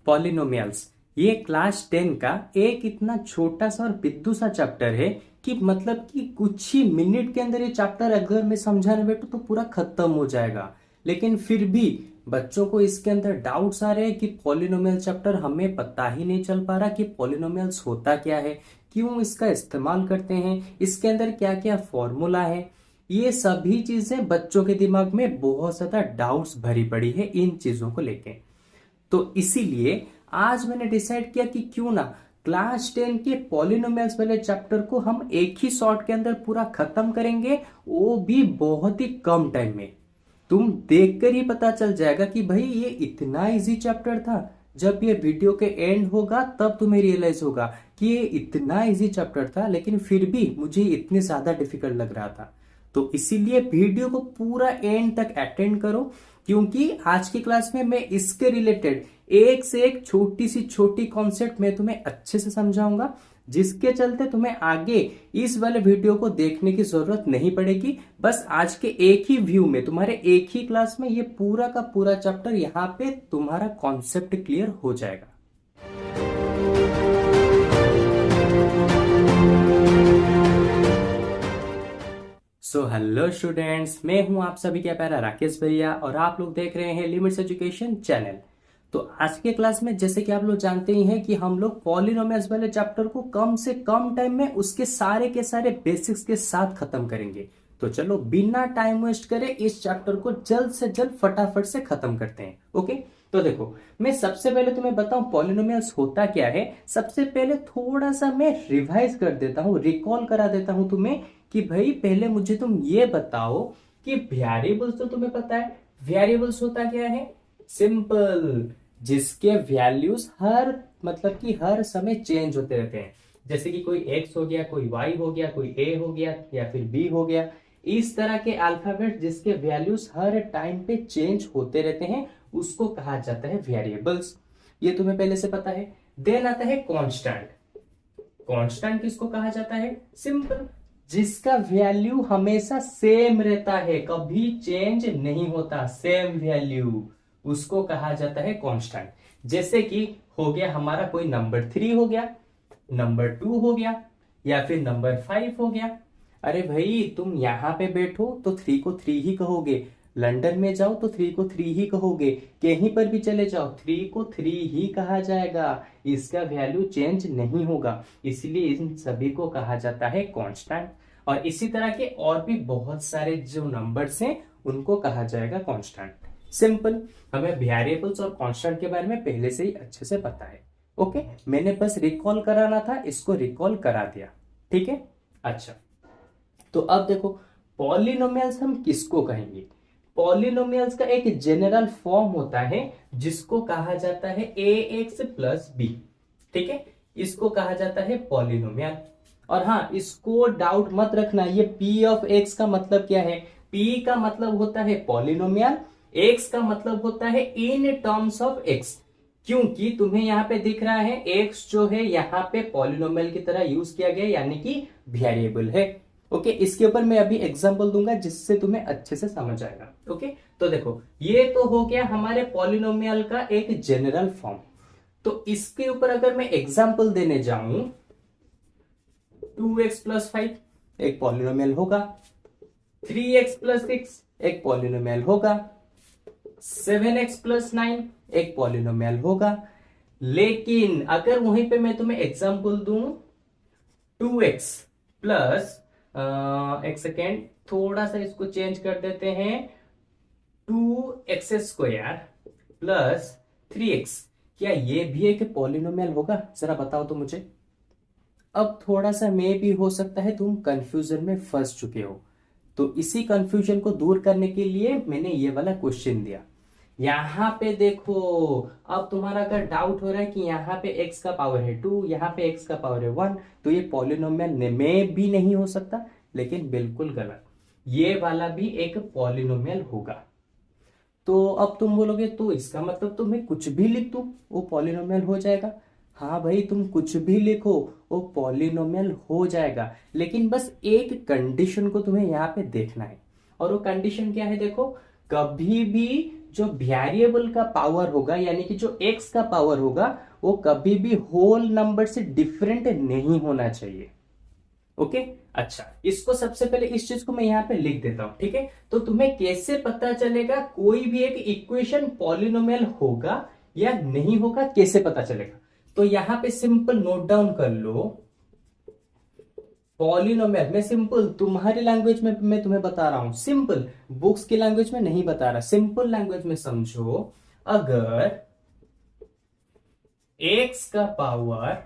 Polynomials, ये class 10 का एक इतना छोटा सा और बिद्दू सा चैप्टर है कि मतलब कि कुछ ही मिनट के अंदर ये चैप्टर अगर मैं समझाने बैठूं तो पूरा खत्म हो जाएगा। लेकिन फिर भी बच्चों को इसके अंदर डाउट्स आ रहे हैं कि पॉलिनोमियल चैप्टर हमें पता ही नहीं चल पा रहा कि पॉलिनोमियल्स होता क्या है, क्यों इसका इस्तेमाल करते हैं, इसके अंदर क्या क्या फॉर्मूला है। ये सभी चीजें बच्चों के दिमाग में बहुत ज्यादा डाउट्स भरी पड़ी है इन चीजों को लेके। तो इसीलिए आज मैंने डिसाइड किया कि क्यों ना क्लास 10 के पॉलिनोमियल्स वाले चैप्टर को हम एक ही शॉट के अंदर पूरा खत्म करेंगे, वो भी बहुत ही कम टाइम में। तुम देखकर ही पता चल जाएगा कि भाई ये इतना इजी चैप्टर था। जब ये वीडियो के एंड होगा तब तुम्हें रियलाइज होगा कि ये इतना इजी चैप्टर था, लेकिन फिर भी मुझे इतने ज्यादा डिफिकल्ट लग रहा था। तो इसीलिए वीडियो को पूरा एंड तक अटेंड करो, क्योंकि आज की क्लास में मैं इसके रिलेटेड एक से एक छोटी सी छोटी कॉन्सेप्ट मैं तुम्हें अच्छे से समझाऊंगा, जिसके चलते तुम्हें आगे इस वाले वीडियो को देखने की जरूरत नहीं पड़ेगी। बस आज के एक ही व्यू में, तुम्हारे एक ही क्लास में ये पूरा का पूरा चैप्टर यहाँ पे तुम्हारा कॉन्सेप्ट क्लियर हो जाएगा। सो हेलो स्टूडेंट्स, मैं हूं आप सभी का प्यारा राकेश भैया और आप लोग देख रहे हैं लिमिट्स एजुकेशन चैनल। तो आज के क्लास में जैसे कि आप लोग जानते ही हैं कि हम लोग पॉलिनोमियल्स वाले चैप्टर को कम से कम टाइम में उसके सारे के सारे बेसिक्स के साथ खत्म करेंगे। तो चलो बिना टाइम वेस्ट करे इस चैप्टर को जल्द से जल्द फटाफट से खत्म करते हैं। ओके, तो देखो मैं सबसे पहले तुम्हें बताऊं पॉलिनोमियल्स होता क्या है। सबसे पहले थोड़ा सा मैं रिवाइज कर देता हूं, रिकॉल करा देता हूं तुम्हें कि भाई पहले मुझे तुम ये बताओ कि वेरिएबल्स तो तुम्हें पता है, वेरिएबल्स होता क्या है। सिंपल, जिसके वैल्यूज हर मतलब कि हर समय चेंज होते रहते हैं। जैसे कि कोई x हो गया, कोई y हो गया, कोई a हो गया या फिर b हो गया। इस तरह के अल्फाबेट जिसके वैल्यूज हर टाइम पे चेंज होते रहते हैं उसको कहा जाता है वेरिएबल्स। ये तुम्हें पहले से पता है। देन आता है कांस्टेंट। कांस्टेंट किसको कहा जाता है? सिंपल, जिसका वैल्यू हमेशा सेम रहता है, कभी चेंज नहीं होता, सेम वैल्यू, उसको कहा जाता है कांस्टेंट। जैसे कि हो गया हमारा कोई नंबर 3 हो गया, नंबर 2 हो गया या फिर नंबर 5 हो गया। अरे भाई तुम यहां पे बैठो तो 3 को 3 ही कहोगे, लंदन में जाओ तो 3 को 3 ही कहोगे, कहीं पर भी चले जाओ 3 को 3 ही कहा जाएगा, इसका वैल्यू चेंज नहीं होगा। इसलिए इन सभी को कहा जाता है कांस्टेंट। और इसी तरह के और भी बहुत सारे जो नंबर्स हैं उनको कहा जाएगा कांस्टेंट। सिंपल, हमें वेरिएबल्स और कांस्टेंट के बारे में पहले से ही अच्छे से पता है। ओके, मैंने बस रिकॉल कराना था, इसको रिकॉल करा दिया। ठीक है, अच्छा तो अब देखो पॉलिनोमियल्स हम किसको कहेंगे। पॉलिनोमियल्स का एक जनरल फॉर्म होता है जिसको कहा जाता है ax प्लस बी। ठीक है, इसको कहा जाता है पॉलिनोमियल। और हाँ, इसको डाउट मत रखना, ये p ऑफ x का मतलब क्या है। p का मतलब होता है पॉलिनोमियल, x का मतलब होता है इन टर्म्स ऑफ x। क्योंकि तुम्हें यहाँ पे दिख रहा है x जो है यहाँ पे पॉलिनोमियल की तरह यूज किया गया, यानी कि वेरिएबल है। ओके, इसके ऊपर मैं अभी एग्जांपल दूंगा जिससे तुम्हें अच्छे से समझ आएगा। ओके, तो देखो ये तो हो गया हमारे पॉलिनोमियल का एक जनरल फॉर्म। तो इसके ऊपर अगर मैं एग्जांपल देने जाऊं, 2x प्लस 5 एक पॉलिनोमियल होगा, 3x प्लस 6 एक पॉलिनोमियल होगा, 7x प्लस 9 एक पॉलिनोमियल होगा। लेकिन अगर वहीं पे मैं तुम्हें एग्जांपल दूं 2x प्लस एक सेकेंड, थोड़ा सा इसको चेंज कर देते हैं, 2x स्क्वायर प्लस 3x, क्या ये भी एक पॉलिनोमियल होगा? जरा बताओ तो मुझे। अब थोड़ा सा में भी हो सकता है तुम कंफ्यूजन में फंस चुके हो, तो इसी कंफ्यूजन को दूर करने के लिए मैंने ये वाला क्वेश्चन दिया। यहां पे देखो, अब तुम्हारा अगर डाउट हो रहा है कि यहाँ पे x का पावर है 2, यहाँ पे x का पावर है 1, तो ये पॉलिनोमियल में भी नहीं हो सकता। लेकिन बिल्कुल गलत, ये वाला भी एक पॉलिनोमियल होगा। तो अब तुम बोलोगे तो इसका मतलब तो मैं कुछ भी लिख दूं वो पॉलिनोमियल हो जाएगा। हाँ भाई, तुम कुछ भी लिखो वो पॉलिनोमियल हो जाएगा, लेकिन बस एक कंडीशन को तुम्हें यहाँ पे देखना है। और वो कंडीशन क्या है? देखो, कभी भी जो वेरिएबल का पावर होगा यानी कि जो x का पावर होगा वो कभी भी होल नंबर से डिफरेंट नहीं होना चाहिए। ओके अच्छा, इसको सबसे पहले इस चीज को मैं यहां पे लिख देता हूं, ठीक है। तो तुम्हें कैसे पता चलेगा कोई भी एक इक्वेशन पॉलिनोमियल होगा या नहीं होगा, कैसे पता चलेगा? तो यहां पे सिंपल नोट डाउन कर लो, पॉलिनोमियल में सिंपल तुम्हारी लैंग्वेज में मैं तुम्हें बता रहा हूं, सिंपल बुक्स की लैंग्वेज में नहीं बता रहा, सिंपल लैंग्वेज में समझो। अगर x का पावर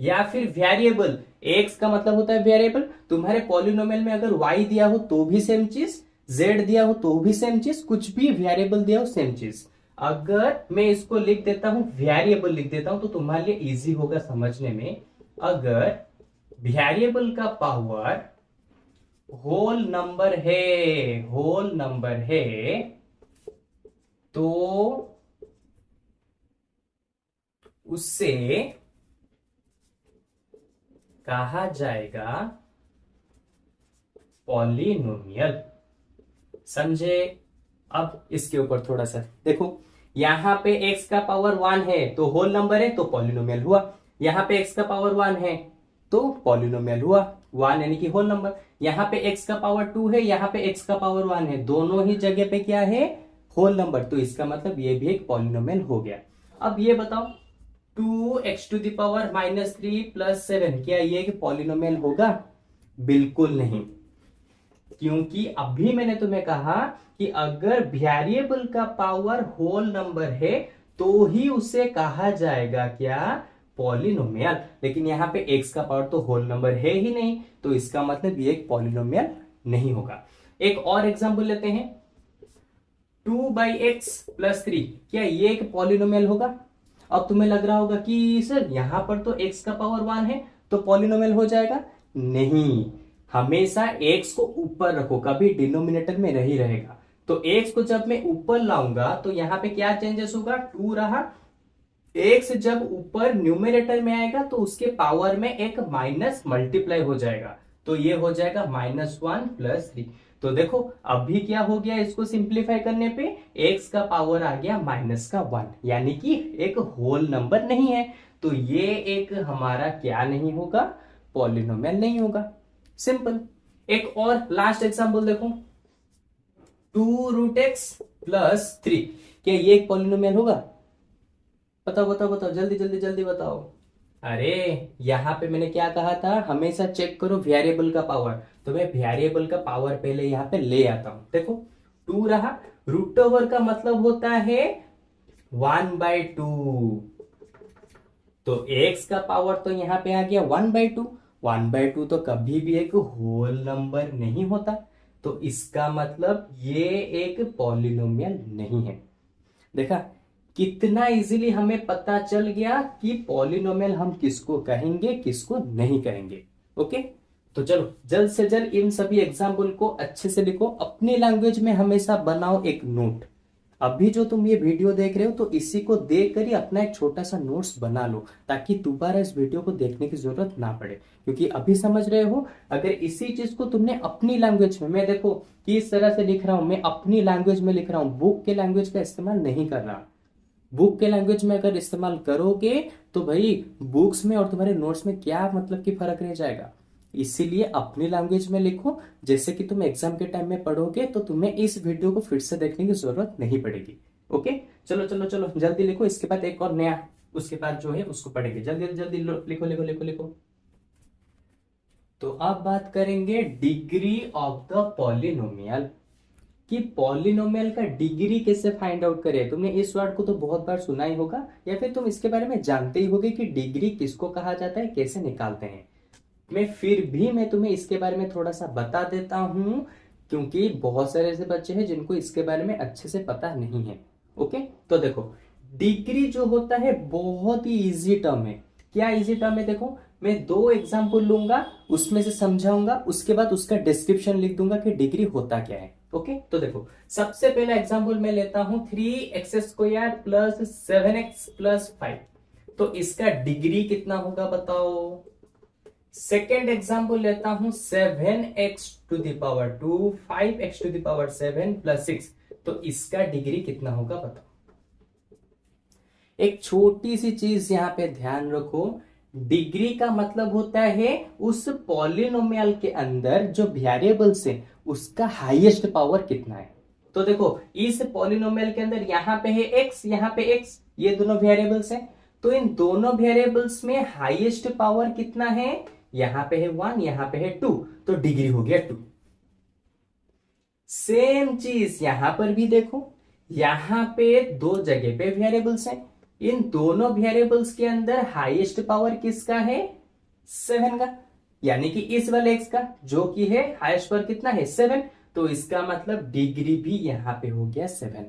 या फिर वेरिएबल, x का मतलब होता है वेरिएबल, तुम्हारे पॉलिनोमियल में अगर y दिया हो तो भी सेम चीज, z दिया हो तो भी सेम चीज, कुछ भी वेरिएबल दिया हो सेम चीज। अगर मैं इसको लिख देता हूं, वेरिएबल लिख देता हूं तो तुम्हारे लिए इजी होगा समझने में। अगर वेरिएबल का पावर होल नंबर है तो उससे कहा जाएगा पॉलिनोमियल। समझे? अब इसके ऊपर थोड़ा सा देखो, यहां पे x का पावर 1 है तो होल नंबर है तो पॉलिनोमियल हुआ, यहां पे x का पावर 1 है तो पॉलिनोमियल हुआ, 1 यानी कि होल नंबर। यहां पे x का पावर 2 है, यहां पे x का पावर 1 है, दोनों ही जगह पे क्या है? होल नंबर, तो इसका मतलब ये भी एक पॉलिनोमियल हो गया। अब ये बताओ 2x⁻³ प्लस 7 क्या ये एक पॉलिनोमियल होगा? बिल्कुल नहीं, क्योंकि अभी मैंने तुम्हें कहा कि अगर वेरिएबल का पावर होल नंबर है तो ही उसे कहा जाएगा क्या? पॉलिनोमियल। लेकिन यहाँ पे x का पावर तो होल नंबर है ही नहीं, तो इसका मतलब ये एक पॉलिनोमियल नहीं होगा। एक और एग्जांपल लेते हैं, 2/x+3 क्या ये एक पॉलिनोमियल होगा? अब तुम्हें लग रहा होगा कि सर यहां पर तो x का पावर 1 है तो पॉलिनोमियल हो जाएगा। नहीं, हमेशा x को ऊपर रखो, कभी डिनोमिनेटर में नहीं रहेगा। तो x को जब मैं ऊपर लाऊंगा तो यहां पे क्या चेंजेस होगा? 2 रहा, x जब ऊपर न्यूमिनेटर में आएगा तो उसके पावर में एक माइनस मल्टीप्लाई हो जाएगा, तो ये हो जाएगा -1+3। तो देखो अभी क्या हो गया, इसको सिंप्लीफाई करने पे x का पावर आ गया -1, यानी कि एक होल नंबर नहीं है, तो ये एक हमारा क्या नहीं होगा? पॉलिनोमियल नहीं होगा। सिंपल। एक और लास्ट एग्जांपल देखो, 2√x+3 क्या ये एक पॉलिनोमियल होगा? बताओ बताओ बताओ, जल्दी जल्दी जल्दी बताओ। अरे यहां पे मैंने क्या कहा था, हमेशा चेक करो वेरिएबल का पावर, तो मैं वेरिएबल का पावर पहले यहां पे ले आता हूं। देखो 2 रहा, रूट ओवर का मतलब होता है 1/2, तो x का पावर तो यहां पे आ गया 1/2, 1/2 तो कभी भी एक होल नंबर नहीं होता, तो इसका मतलब ये एक पॉलिनोमियल नहीं है। देखा कितना इजीली हमें पता चल गया कि पॉलिनोमियल हम किसको कहेंगे किसको नहीं कहेंगे। ओके, तो चलो जल्द से जल्द इन सभी एग्जाम्पल को अच्छे से लिखो, अपनी लैंग्वेज में हमेशा बनाओ एक नोट। अभी जो तुम ये वीडियो देख रहे हो तो इसी को देख कर ही अपना एक छोटा सा नोट्स बना लो, ताकि दोबारा इस वीडियो को देखने की जरूरत ना पड़े। क्योंकि अभी समझ रहे हो, अगर इसी चीज को तुमने अपनी लैंग्वेज में, मैं देखो किस तरह से लिख रहा हूं, मैं अपनी लैंग्वेज में लिख रहा हूं, बुक के लैंग्वेज का इस्तेमाल नहीं कर रहा। बुक के लैंग्वेज में अगर इस्तेमाल करोगे तो भाई बुक्स में और तुम्हारे नोट्स में क्या मतलब कि फर्क रह जाएगा। इसीलिए अपनी लैंग्वेज में लिखो, जैसे कि तुम एग्जाम के टाइम में पढ़ोगे तो तुम्हें इस वीडियो को फिर से देखने की जरूरत नहीं पड़ेगी। ओके, चलो चलो चलो जल्दी लिखो, इसके बाद एक और नया उसके बाद जो है उसको पढ़ेंगे। जल्दी जल्दी लिखो लिखो लिखो लिखो। तो अब बात करेंगे डिग्री ऑफ द पॉलिनोमियल, कि पॉलिनोमियल का डिग्री कैसे फाइंड आउट करें। तुमने इस वर्ड को तो बहुत बार सुना ही होगा, या फिर तुम इसके बारे में जानते ही होगे कि डिग्री किसको कहा जाता है, कैसे निकालते हैं। मैं तुम्हें इसके बारे में थोड़ा सा बता देता हूं, क्योंकि बहुत सारे ऐसे बच्चे हैं जिनको इसके बारे में अच्छे से पता नहीं है। ओके, तो देखो डिग्री जो होता है बहुत ही इजी टर्म है। क्या इजी टर्म है? देखो मैं 2 एग्जाम्पल लूंगा, उसमें से समझाऊंगा, उसके बाद उसका डिस्क्रिप्शन लिख दूंगा कि डिग्री होता क्या है। ओके, तो देखो सबसे पहला एग्जाम्पल मैं लेता हूं 3x² + 7x + 5, तो इसका डिग्री कितना होगा बताओ। सेकेंड एग्जाम्पल लेता हूं 7x⁻², 5x⁻7 + 6, तो इसका डिग्री कितना होगा बताओ। एक छोटी सी चीज यहां पे ध्यान रखो, डिग्री का मतलब होता है उस पॉलिनोमियल के अंदर जो वेरिएबल्स है उसका हाईएस्ट पावर कितना है। तो देखो इस पॉलिनोमियल के अंदर यहां पे है x, यहां पे x, ये दोनों वेरिएबल्स हैं, तो इन दोनों वेरिएबल्स में हाईएस्ट पावर कितना है, यहां पे है 1, यहां पे है 2, तो डिग्री हो गया 2। सेम चीज यहां पर भी देखो, यहां पे दो जगह पे वेरिएबल्स हैं, इन दोनों वेरिएबल्स के अंदर हाईएस्ट पावर किसका है, 7 का, यानी कि इस वाले x का जो कि है हाईएस्ट पावर कितना है 7, तो इसका मतलब डिग्री भी यहां पे हो गया 7।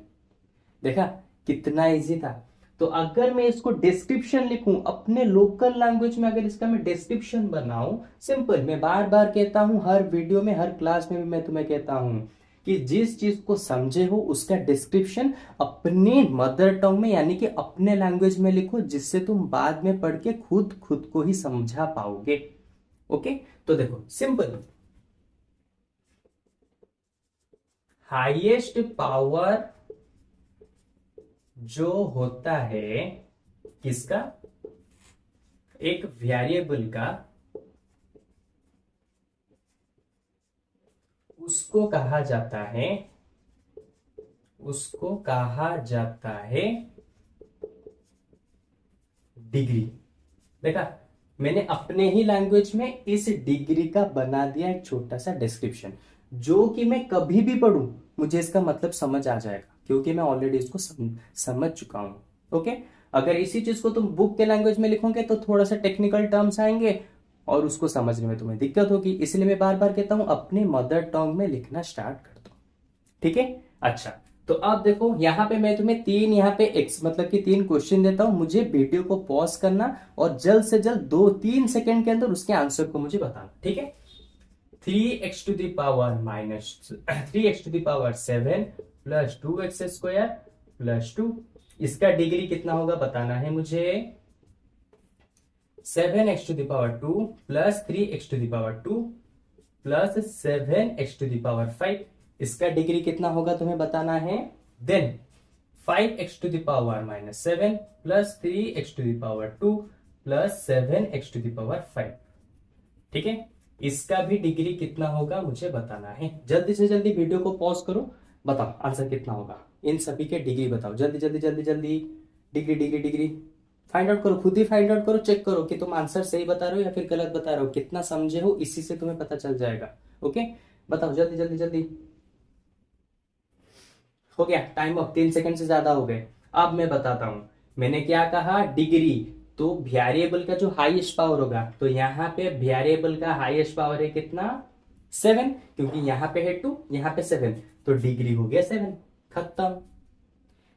देखा कितना इजी था। तो अगर मैं इसको डिस्क्रिप्शन लिखूं अपने लोकल लैंग्वेज में, अगर इसका मैं डिस्क्रिप्शन बनाऊं, सिंपल, मैं बार बार कहता हूं हर वीडियो में, हर क्लास में भी मैं तुम्हें कहता हूं कि जिस चीज को समझे हो उसका डिस्क्रिप्शन अपनी मदर टंग में यानी कि अपने लैंग्वेज में लिखो, जिससे तुम बाद में पढ़ के खुद खुद को ही समझा पाओगे। ओके, तो देखो सिंपल, हाईएस्ट पावर जो होता है किसका, एक वेरिएबल का, उसको कहा जाता है, उसको कहा जाता है डिग्री। देखा मैंने अपने ही लैंग्वेज में इस डिग्री का बना दिया एक छोटा सा डिस्क्रिप्शन, जो कि मैं कभी भी पढ़ूं मुझे इसका मतलब समझ आ जाएगा, क्योंकि मैं ऑलरेडी इसको समझ चुका हूं। ओके, अगर इसी चीज को तुम बुक के लैंग्वेज में लिखोगे तो थोड़ा सा टेक्निकल टर्म्स आएंगे और उसको समझने में तुम्हें दिक्कत होगी, इसलिए मैं बार बार कहता हूं अपने मदर टंग में लिखना स्टार्ट कर दो। ठीक है, अच्छा, तो अब देखो यहां पे मैं तुम्हें तीन, यहाँ पे x मतलब कि 3 क्वेश्चन देता हूं, मुझे वीडियो को पॉज करना और जल्द से जल्द 2-3 सेकंड के अंदर उसके आंसर को मुझे बताना। ठीक है, 3x to the power minus 3x to the power 7 plus 2x square plus 2, इसका डिग्री कितना होगा बताना है मुझे। 7x to the power 2 plus 3x to the power 2 plus 7x to the power 5, इसका डिग्री कितना होगा तुम्हें बताना है। Then 5x to the power minus 7 plus 3x to the power 2 plus 7x to the power 5। ठीक है, इसका भी डिग्री कितना होगा मुझे बताना है। जल्दी से जल्दी वीडियो को पॉज करो, बताओ आंसर कितना होगा, इन सभी के डिग्री बताओ, जल्दी जल्दी जल्दी जल्दी, degree degree degree find out करो, खुद ही फाइंड आउट करो, चेक करो कि तुम आंसर सही बता रहे हो या फिर गलत बता रहे हो, कितना समझे हो इसी से तुम्हें पता चल जाएगा। ओके, बताओ जल्दी जल्दी जल्दी। हो गया टाइम अप, 3 सेकंड से ज्यादा हो गए। अब मैं बताता हूं, मैंने क्या कहा, डिग्री, तो वेरिएबल का जो हाईएस्ट पावर होगा, तो यहां पे वेरिएबल का हाईएस्ट पावर है कितना, 7, क्योंकि यहां पे है 2, यहां पे 7, तो डिग्री हो गया 7, खत्म।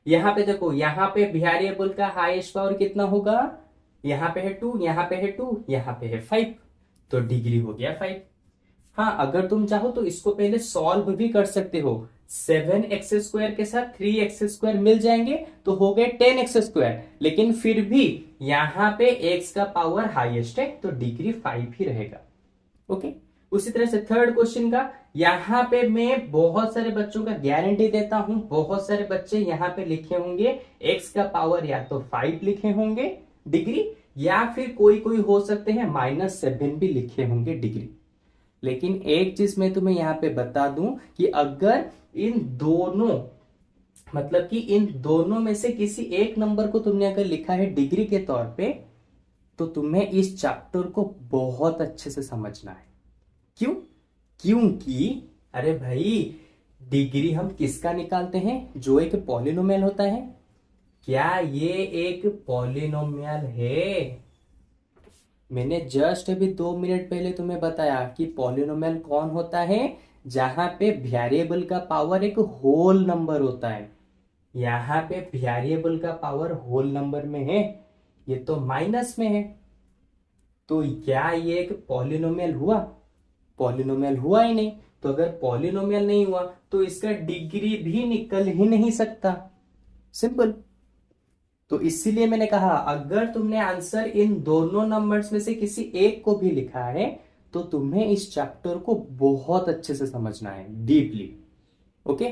यहां पे देखो, यहां पे वेरिएबल का हाईएस्ट पावर कितना होगा, यहां पे है 2, यहां पे है 2, यहां पे है 5, तो डिग्री हो गया 5। हाँ, अगर तुम चाहो तो इसको पहले सॉल्व भी कर सकते हो, 7x स्क्वायर के साथ 3x स्क्वायर मिल जाएंगे तो हो गए 10x स्क्वायर, लेकिन फिर भी यहां पे x का पावर हाईएस्ट है तो डिग्री 5 ही रहेगा। ओके, उसी तरह से थर्ड क्वेश्चन का, यहां पे मैं बहुत सारे बच्चों का गारंटी देता हूं, बहुत सारे बच्चे यहां पे लिखे होंगे x का पावर या तो 5 लिखे होंगे डिग्री, या फिर कोई कोई हो सकते हैं -7 भी लिखे होंगे डिग्री। लेकिन एक चीज मैं तुम्हें यहां पे बता दूं कि अगर इन दोनों, मतलब कि इन दोनों में से किसी एक नंबर को तुमने अगर लिखा है डिग्री के तौर पे, तो तुम्हें इस चैप्टर को बहुत अच्छे से समझना है। क्यों? क्योंकि अरे भाई, डिग्री हम किसका निकालते हैं, जो एक पॉलिनोमियल होता है। क्या ये एक पॉलिनोमियल है? मैंने जस्ट अभी 2 मिनट पहले तुम्हें बताया कि पॉलिनोमियल कौन होता है, जहां पे वेरिएबल का पावर एक होल नंबर होता है। यहां पे वेरिएबल का पावर होल नंबर में है, ये तो माइनस में है, तो क्या ये एक पॉलिनोमियल हुआ? पॉलिनोमियल हुआ ही नहीं। तो अगर पॉलिनोमियल नहीं हुआ तो इसका डिग्री भी निकल ही नहीं सकता, सिंपल। तो इसीलिए मैंने कहा अगर तुमने आंसर इन दोनों नंबर्स में से किसी एक को भी लिखा है तो तुम्हें इस चैप्टर को बहुत अच्छे से समझना है, डीपली। ओके,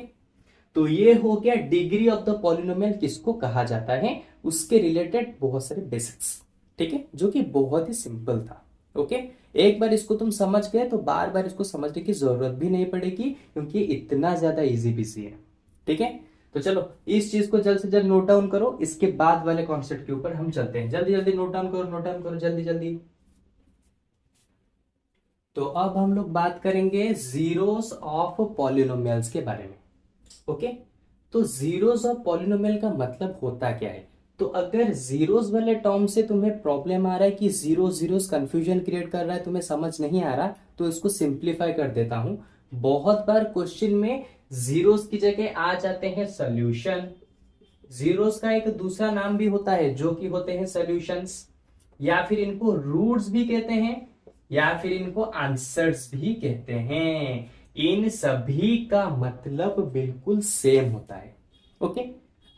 तो ये हो गया डिग्री ऑफ द पॉलिनोमियल किसको कहा जाता है, उसके रिलेटेड बहुत सारे बेसिक्स, ठीक है, जो कि बहुत ही सिंपल था। ओके, एक बार इसको तुम समझ गए तो बार बार इसको समझने की जरूरत भी नहीं पड़ेगी, क्योंकि इतना ज्यादा इजी पीसी है। ठीक है, तो चलो इस चीज को जल्द से जल्द नोट डाउन करो, इसके बाद वाले कॉन्सेप्ट के ऊपर हम चलते हैं। जल्दी जल्दी नोट डाउन करो, नोट डाउन करो जल्दी जल्दी। तो अब हम लोग बात करेंगे जीरोस ऑफ पॉलिनोमियल्स के बारे में। ओके, तो जीरोस ऑफ पॉलिनोमियल का मतलब होता क्या है। तो अगर जीरोस वाले टर्म से तुम्हें प्रॉब्लम आ रहा है कि जीरो जीरोस कंफ्यूजन क्रिएट कर रहा है, तुम्हें समझ नहीं आ रहा, तो इसको सिंप्लीफाई कर देता हूं। बहुत बार क्वेश्चन में जीरोस की जगह आ जाते हैं सोल्यूशन। जीरोस का एक दूसरा नाम भी होता है जो कि होते हैं सॉल्यूशंस, या फिर इनको रूट्स भी कहते हैं, या फिर इनको आंसर्स भी कहते हैं। इन सभी का मतलब बिल्कुल सेम होता है। ओके,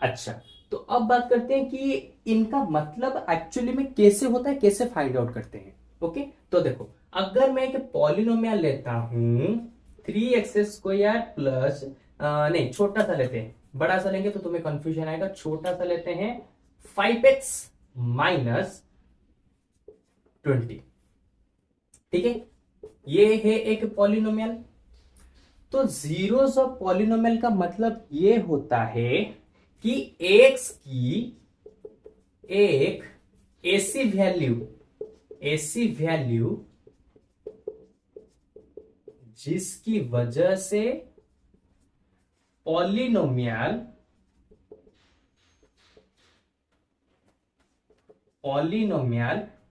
अच्छा, तो अब बात करते हैं कि इनका मतलब एक्चुअली में कैसे होता है, कैसे फाइंड आउट करते हैं। ओके, तो देखो, अगर मैं एक पॉलिनोमियल लेता हूं 3x² प्लस, नहीं छोटा सा लेते हैं, बड़ा सा लेंगे तो तुम्हें कंफ्यूजन आएगा, छोटा सा लेते हैं 5x माइनस 20। ठीक है, ये है एक पॉलिनोमियल। तो जीरोस ऑफ पॉलिनोमियल का मतलब ये होता है कि x की एक ऐसी वैल्यू जिसकी वजह से पॉलिनोमियल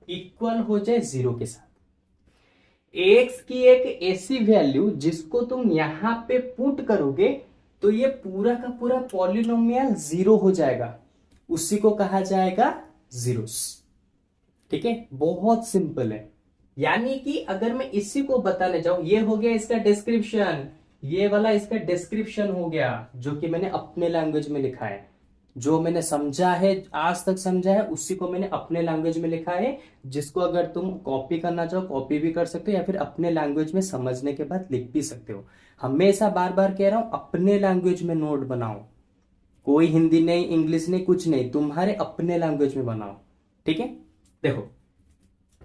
इक्वल हो जाए जीरो के साथ। एक्स की एक ऐसी वैल्यू जिसको तुम यहां पे पुट करोगे तो ये पूरा का पूरा पॉलिनोमियल जीरो हो जाएगा, उसी को कहा जाएगा जीरोस। ठीक है, बहुत सिंपल है। यानी कि अगर मैं इसी को बताने जाऊं, ये हो गया इसका डिस्क्रिप्शन, ये वाला इसका डिस्क्रिप्शन हो गया, जो कि मैंने अपने लैंग्वेज में लिखा है, जो मैंने समझा है, आज तक समझा है, उसी को मैंने अपने लैंग्वेज में लिखा है। जिसको अगर तुम कॉपी करना चाहो कॉपी भी कर सकते हो, या फिर अपने लैंग्वेज में समझने के बाद लिख भी सकते हो। हमेशा बार बार कह रहा हूं, अपने लैंग्वेज में नोट बनाओ, कोई हिंदी नहीं, इंग्लिश नहीं, कुछ नहीं, तुम्हारे अपने लैंग्वेज में बनाओ। ठीक है, देखो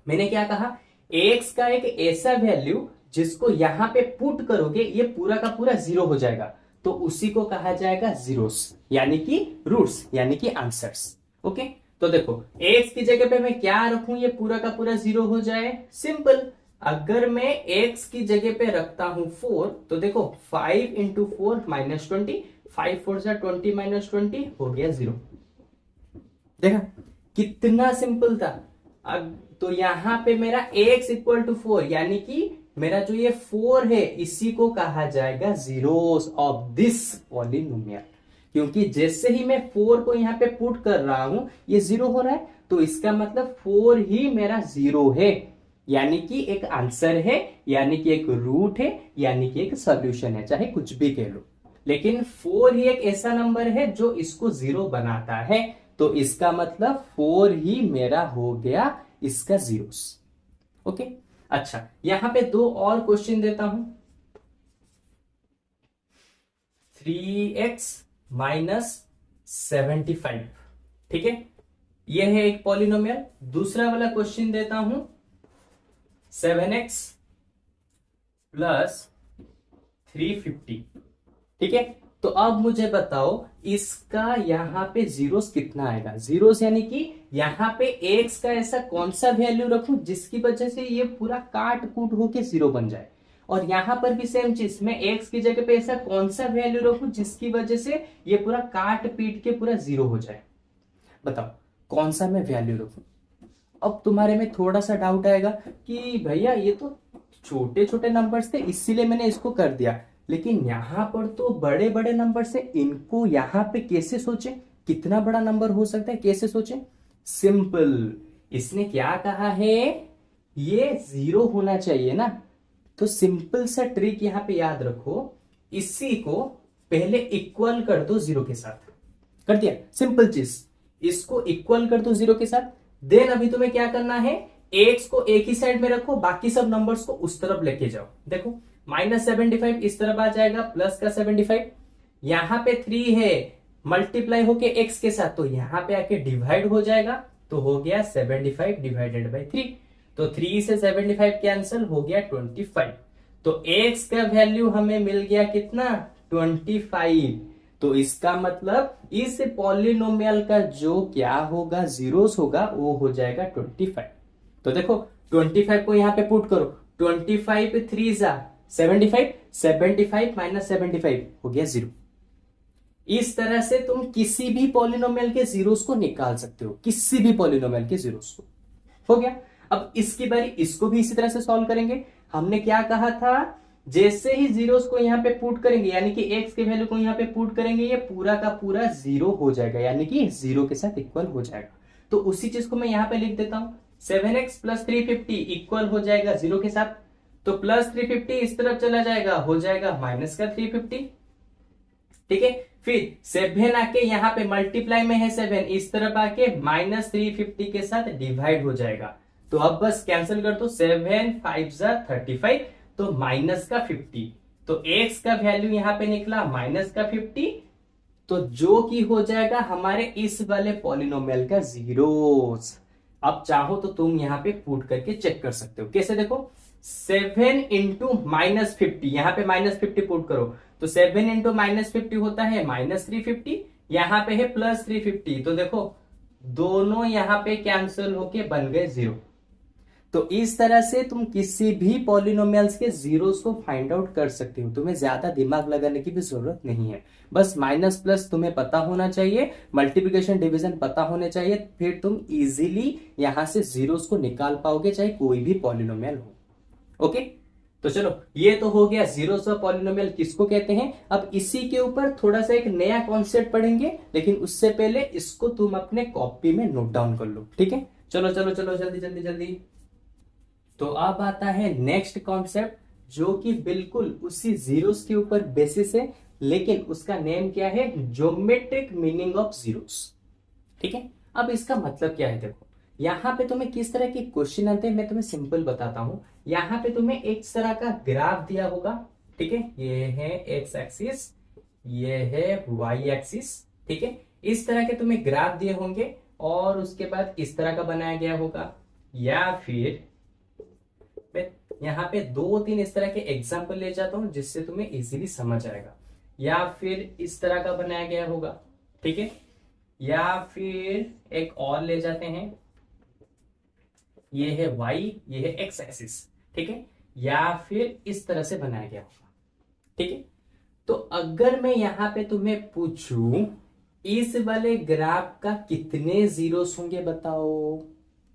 मैंने क्या कहा, एक्स का एक ऐसा वैल्यू जिसको यहां पे पुट करोगे ये पूरा का पूरा जीरो हो जाएगा, तो उसी को कहा जाएगा जीरोस, यानी कि रूट्स, यानी कि आंसर्स। ओके, तो देखो एक्स की जगह पे मैं क्या रखूं ये पूरा का पूरा जीरो हो जाए, सिंपल। अगर मैं एक्स की जगह पे रखता हूं 4, तो देखो 5 इंटू 4 माइनस 20, 5 4 जा 20 माइनस 20 हो गया जीरो। देखा कितना सिंपल था। अब तो यहां पे मेरा x इक्वल टू 4, यानी कि मेरा जो ये 4 है इसी को कहा जाएगा जीरोस ऑफ दिस पॉलिनोमियल, क्योंकि जैसे ही मैं 4 को यहां पे पुट कर रहा हूं ये जीरो हो रहा है, तो इसका मतलब 4 ही मेरा जीरो है, यानी कि एक आंसर है, यानी कि एक रूट है, यानी कि एक सॉल्यूशन है, चाहे कुछ भी कह लो, लेकिन 4 ही एक ऐसा नंबर है जो इसको जीरो बनाता है, तो इसका मतलब 4 ही मेरा हो गया इसका जीरोस। ओके, अच्छा, यहां पे दो और क्वेश्चन देता हूं। 3x माइनस 75, ठीक है, यह है एक पॉलिनोमियल। दूसरा वाला क्वेश्चन देता हूं 7x प्लस 350। ठीक है, तो अब मुझे बताओ इसका यहां पे जीरोस कितना आएगा। जीरोस यानी कि यहां पे एक्स का ऐसा कौन सा वैल्यू रखूं जिसकी वजह से ये पूरा काट कूट होके जीरो बन जाए, और यहां पर भी सेम चीज, मैं एक्स की जगह पे ऐसा कौन सा वैल्यू रखूं जिसकी वजह से ये पूरा काट पीट के पूरा जीरो हो जाए। बताओ कौन सा मैं वैल्यू रखूं। अब तुम्हारे में थोड़ा सा डाउट आएगा कि भैया ये तो छोटे छोटे नंबर्स थे इसीलिए मैंने इसको कर दिया, लेकिन यहां पर तो बड़े बड़े नंबर से, इनको यहां पे कैसे सोचे, कितना बड़ा नंबर हो सकता है, कैसे सोचे। सिंपल, इसने क्या कहा है, ये जीरो होना चाहिए ना, तो सिंपल सा ट्रिक यहां पे याद रखो, इसी को पहले इक्वल कर दो जीरो के साथ। कर दिया, सिंपल चीज, इसको इक्वल कर दो जीरो के साथ। देन अभी तुम्हें क्या करना है, एक्स को एक ही साइड में रखो, बाकी सब नंबर्स को उस तरफ लेके जाओ। देखो -75 इस तरफ आ जाएगा, प्लस का 75, यहाँ पे 3 है, मल्टीप्लाई होके x के साथ, तो यहाँ पे आके डिवाइड हो जाएगा, तो हो गया 75 डिवाइडेड बाई 3। तो 3 से 75 कैंसिल, हो गया 25। तो x का वैल्यू हमें मिल गया कितना, 25। तो इसका मतलब इस पॉलिनोमियल का जो क्या होगा, जीरोस होगा, वो हो जाएगा 25। तो देखो 25 को यहाँ पे पुट करो, 25 3 जा 75, 75 माइनस 75 हो गया 0। इस तरह से तुम किसी भी पॉलिनोमियल के जीरोस को निकाल सकते हो, किसी भी पॉलिनोमियल के जीरोस को। हो गया। अब इसकी बारी, इसको भी इसी तरह से सॉल्व करेंगे। हमने क्या कहा था, जैसे ही जीरोस को यहाँ पे पुट करेंगे, यानी कि x के वैल्यू को यहाँ पे पुट करेंगे, ये पूरा का पूरा 0 हो जाएगा, यानी कि 0 के साथ इक्वल हो जाएगा। तो उसी चीज को मैं यहाँ पे लिख देता हूं, 7x प्लस 350 इक्वल हो जाएगा 0 के साथ। तो प्लस 350 इस तरफ चला जाएगा, हो जाएगा माइनस का 350। ठीक है, फिर 7 आके यहाँ पे मल्टीप्लाई में है 7, इस तरफ आके माइनस 350 के साथ डिवाइड हो जाएगा। तो अब बस कैंसिल कर दो, 7 5 35, तो माइनस का 50। तो x का वैल्यू यहाँ पे निकला माइनस का 50, तो जो कि हो जाएगा हमारे इस वाले पॉलिनोमियल का जीरोस। अब चाहो तो तुम यहाँ पे पुट करके चेक कर सकते हो। कैसे, देखो 7 इंटू माइनस 50, यहाँ पे माइनस 50 पुट करो, तो 7 इंटू माइनस 50 होता है माइनस 350, यहाँ पे है प्लस 350। तो देखो दोनों यहाँ पे कैंसिल होके बन गए 0। तो इस तरह से तुम किसी भी पॉलिनोमियल्स के जीरोस को फाइंड आउट कर सकते हो। तुम्हें ज्यादा दिमाग लगाने की भी जरूरत नहीं है, बस माइनस प्लस तुम्हें पता होना चाहिए, मल्टीप्लिकेशन डिवीजन पता होने चाहिए, फिर तुम इजीली यहां से जीरोस को निकाल पाओगे, चाहे कोई भी पॉलिनोमियल हो। ओके, तो चलो ये तो हो गया जीरोस ऑफ पॉलिनोमियल किसको कहते हैं। अब इसी के ऊपर थोड़ा सा एक नया कॉन्सेप्ट पढ़ेंगे, लेकिन उससे पहले इसको तुम अपने कॉपी में नोट डाउन कर लो। ठीक है, चलो चलो चलो जल्दी जल्दी जल्दी। तो अब आता है नेक्स्ट कॉन्सेप्ट, जो कि बिल्कुल उसी जीरोस के ऊपर बेसिस है, लेकिन उसका नेम क्या है, ज्योमेट्रिक मीनिंग ऑफ जीरोस। ठीक है, अब इसका मतलब क्या है, देखो यहां पे तुम्हें किस तरह के क्वेश्चन आते हैं मैं तुम्हें सिंपल बताता हूं। यहां पे तुम्हें एक तरह का ग्राफ दिया होगा, ठीक है, ये है एक्स एक्सिस, ये है वाई एक्सिस। ठीक है, इस तरह के तुम्हें ग्राफ दिए होंगे, और उसके बाद इस तरह का बनाया गया होगा, या फिर मैं यहाँ पे 2-3 इस तरह के एग्जाम्पल ले जाता हूं जिससे तुम्हें इजीली समझ आएगा। या फिर इस तरह का बनाया गया होगा, ठीक है, या फिर एक और ले जाते हैं, ये है y, ये है x एक्सिस। ठीक है, या फिर इस तरह से बनाया गया होगा। ठीक है, तो अगर मैं यहां पे तुम्हें पूछूं इस वाले ग्राफ का कितने जीरोस होंगे बताओ,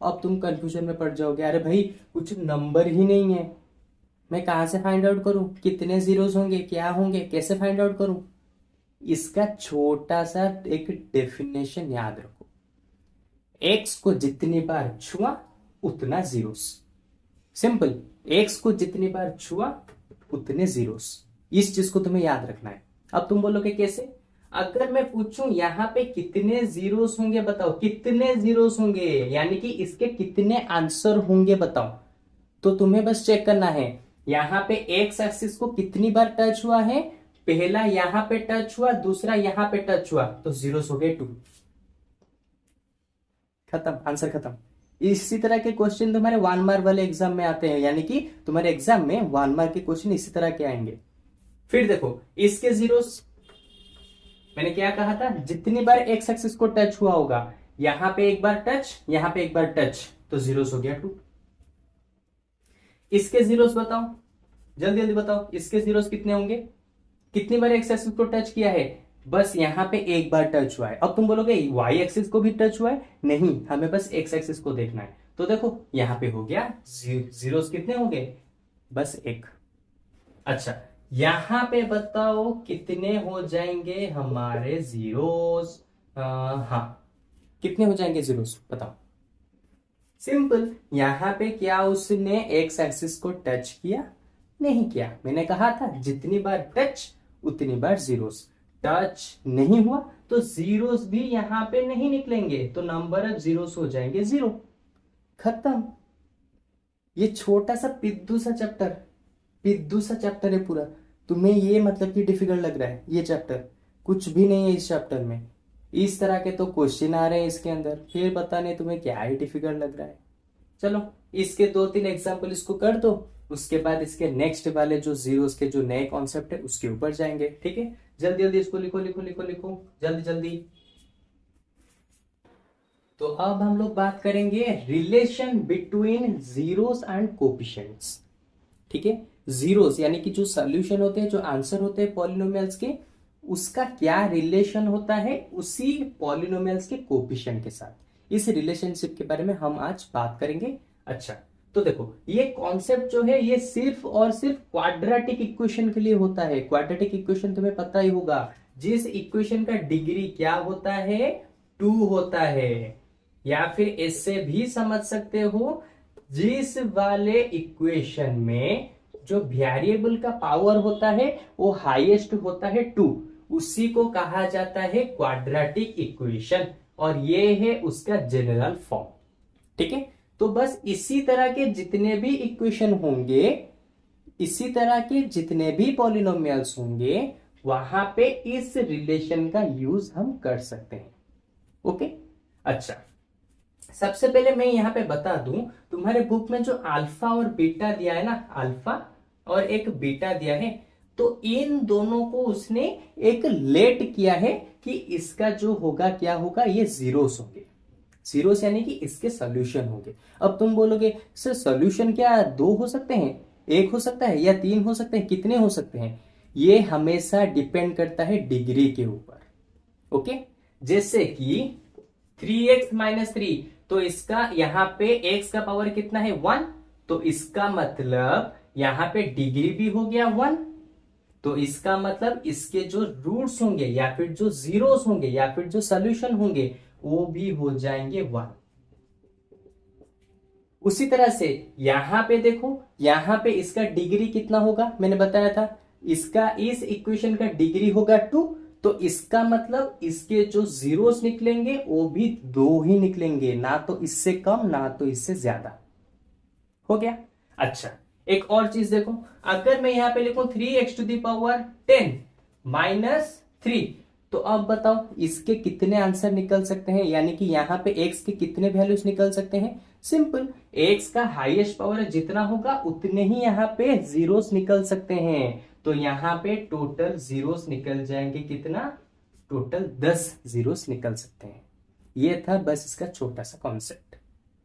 अब तुम कंफ्यूजन में पड़ जाओगे, अरे भाई कुछ नंबर ही नहीं है, मैं कहां से फाइंड आउट करूं कितने जीरोस होंगे, क्या होंगे, कैसे फाइंड आउट करूं। इसका छोटा सा एक डेफिनेशन याद रखो, x को जितनी बार छुआ उतना जीरोस। सिंपल, x को जितनी बार छुआ उतने जीरोस, इस चीज को तुम्हें याद रखना है। अब तुम बोलोगे कैसे, अगर मैं पूछूं यहां पे कितने जीरोस होंगे बताओ, कितने जीरोस होंगे, यानी कि इसके कितने आंसर होंगे बताओ, तो तुम्हें बस चेक करना है यहां पे एक्स एक्सिस को कितनी बार टच हुआ है, पहला यहां पे टच हुआ, दूसरा यहां पे टच हुआ, तो जीरोस हो गए 2, खत्म, आंसर खत्म। इसी तरह के क्वेश्चन तुम्हारे 1 मार्क वाले एग्जाम में आते हैं, यानी कि तुम्हारे एग्जाम में 1 मार्क के क्वेश्चन इसी तरह के आएंगे। फिर देखो इसके जीरोस, मैंने क्या कहा था, जितनी बार एक्स एक्सिस को टच हुआ होगा, यहां पे एक बार टच, यहां पे एक बार टच, तो जीरोस हो गया 2। इसके जीरोस बताओ, जल्दी जल्दी बताओ, इसके जीरोस कितने होंगे, कितनी बार एक्स एक्सिस को टच किया है, बस यहां पे एक बार टच हुआ है। अब तुम बोलोगे वाई एक्सिस को भी टच हुआ है, नहीं, हमें बस एक्स एक्सिस को देखना है। तो देखो यहां पे हो गया जीरोस कितने होंगे, बस 1। अच्छा, यहां पे बताओ कितने हो जाएंगे हमारे जीरोस, हाँ कितने हो जाएंगे जीरोस बताओ। सिंपल, यहां पे क्या उसने एक्स एक्सिस को टच किया, नहीं किया, मैंने कहा था जितनी बार टच उतनी बार जीरोस, टच नहीं हुआ तो जीरोस भी यहां पे नहीं निकलेंगे, तो नंबर ऑफ जीरोस हो जाएंगे 0, खत्म। ये छोटा सा पिद्दू सा चैप्टर है पूरा, तुम्हें ये मतलब कि डिफिकल्ट लग रहा है ये चैप्टर, कुछ भी नहीं है इस चैप्टर में। इस तरह के तो क्वेश्चन आ रहे हैं इसके अंदर, फिर पता नहीं तुम्हें क्या ही डिफिकल्ट लग रहा है। चलो इसके 2-3 एग्जाम्पल इसको कर दो, उसके बाद इसके नेक्स्ट वाले जो जीरोस के जो नए कॉन्सेप्ट है उसके ऊपर जाएंगे। ठीक है, जल्दी जल्दी इसको लिखो लिखो लिखो लिखो, जल्दी जल्दी। तो अब हम लोग बात करेंगे relation between zeros and coefficients. ठीक है, जीरोस यानी कि जो सॉल्यूशन होते हैं, जो आंसर होते हैं पॉलिनोमियल्स के, उसका क्या रिलेशन होता है उसी पॉलिनोमियल्स के कोफिशिएंट के साथ। इस रिलेशनशिप के बारे में हम आज बात करेंगे। अच्छा, तो देखो ये कॉन्सेप्ट जो है ये सिर्फ और सिर्फ क्वाड्रेटिक इक्वेशन के लिए होता है। क्वाड्रेटिक इक्वेशन तुम्हें पता ही होगा, जिस इक्वेशन का डिग्री क्या होता है, 2 होता है। या फिर इससे भी समझ सकते हो, जिस वाले इक्वेशन में जो वेरिएबल का पावर होता है वो हाईएस्ट होता है 2, उसी को कहा जाता है क्वाड्रेटिक इक्वेशन, और ये है उसका जनरल फॉर्म। ठीक है, तो बस इसी तरह के जितने भी इक्वेशन होंगे, इसी तरह के जितने भी पॉलिनोमियल्स होंगे, वहां पे इस रिलेशन का यूज हम कर सकते हैं। ओके, अच्छा सबसे पहले मैं यहां पे बता दूं, तुम्हारे बुक में जो अल्फा और बीटा दिया है ना, अल्फा और एक बीटा दिया है, तो इन दोनों को उसने एक लेट किया है कि इसका जो होगा क्या होगा, ये जीरोस होंगे। जीरोस यानी कि इसके सॉल्यूशन होंगे। अब तुम बोलोगे सर सॉल्यूशन क्या 2 हो सकते हैं, 1 हो सकता है या 3 हो सकते हैं, कितने हो सकते हैं? ये हमेशा डिपेंड करता है डिग्री के ऊपर। ओके, जैसे कि 3x-3, तो इसका यहां पे x का पावर कितना है 1, तो इसका मतलब यहां पे डिग्री भी हो गया 1, तो इसका मतलब इसके जो रूट्स होंगे या फिर जो जीरोस होंगे या फिर जो सॉल्यूशन होंगे वो भी हो जाएंगे 1। उसी तरह से यहां पे देखो, यहां पे इसका डिग्री कितना होगा, मैंने बताया था इसका, इस इक्वेशन का डिग्री होगा 2, तो इसका मतलब इसके जो जीरोस निकलेंगे वो भी 2 ही निकलेंगे, ना तो इससे कम ना तो इससे ज्यादा। हो गया। अच्छा, एक और चीज देखो, अगर मैं यहां पे लिखूं 3x⁻10 -3, तो अब बताओ इसके कितने आंसर निकल सकते हैं, यानी कि यहां पे x के कितने वैल्यूज निकल सकते हैं? सिंपल, x का हाईएस्ट पावर जितना होगा उतने ही यहां पे जीरोस निकल सकते हैं। तो यहां पे टोटल जीरोस निकल जाएंगे कितना? टोटल 10 जीरोस निकल सकते हैं। ये था बस इसका छोटा सा कॉन्सेप्ट।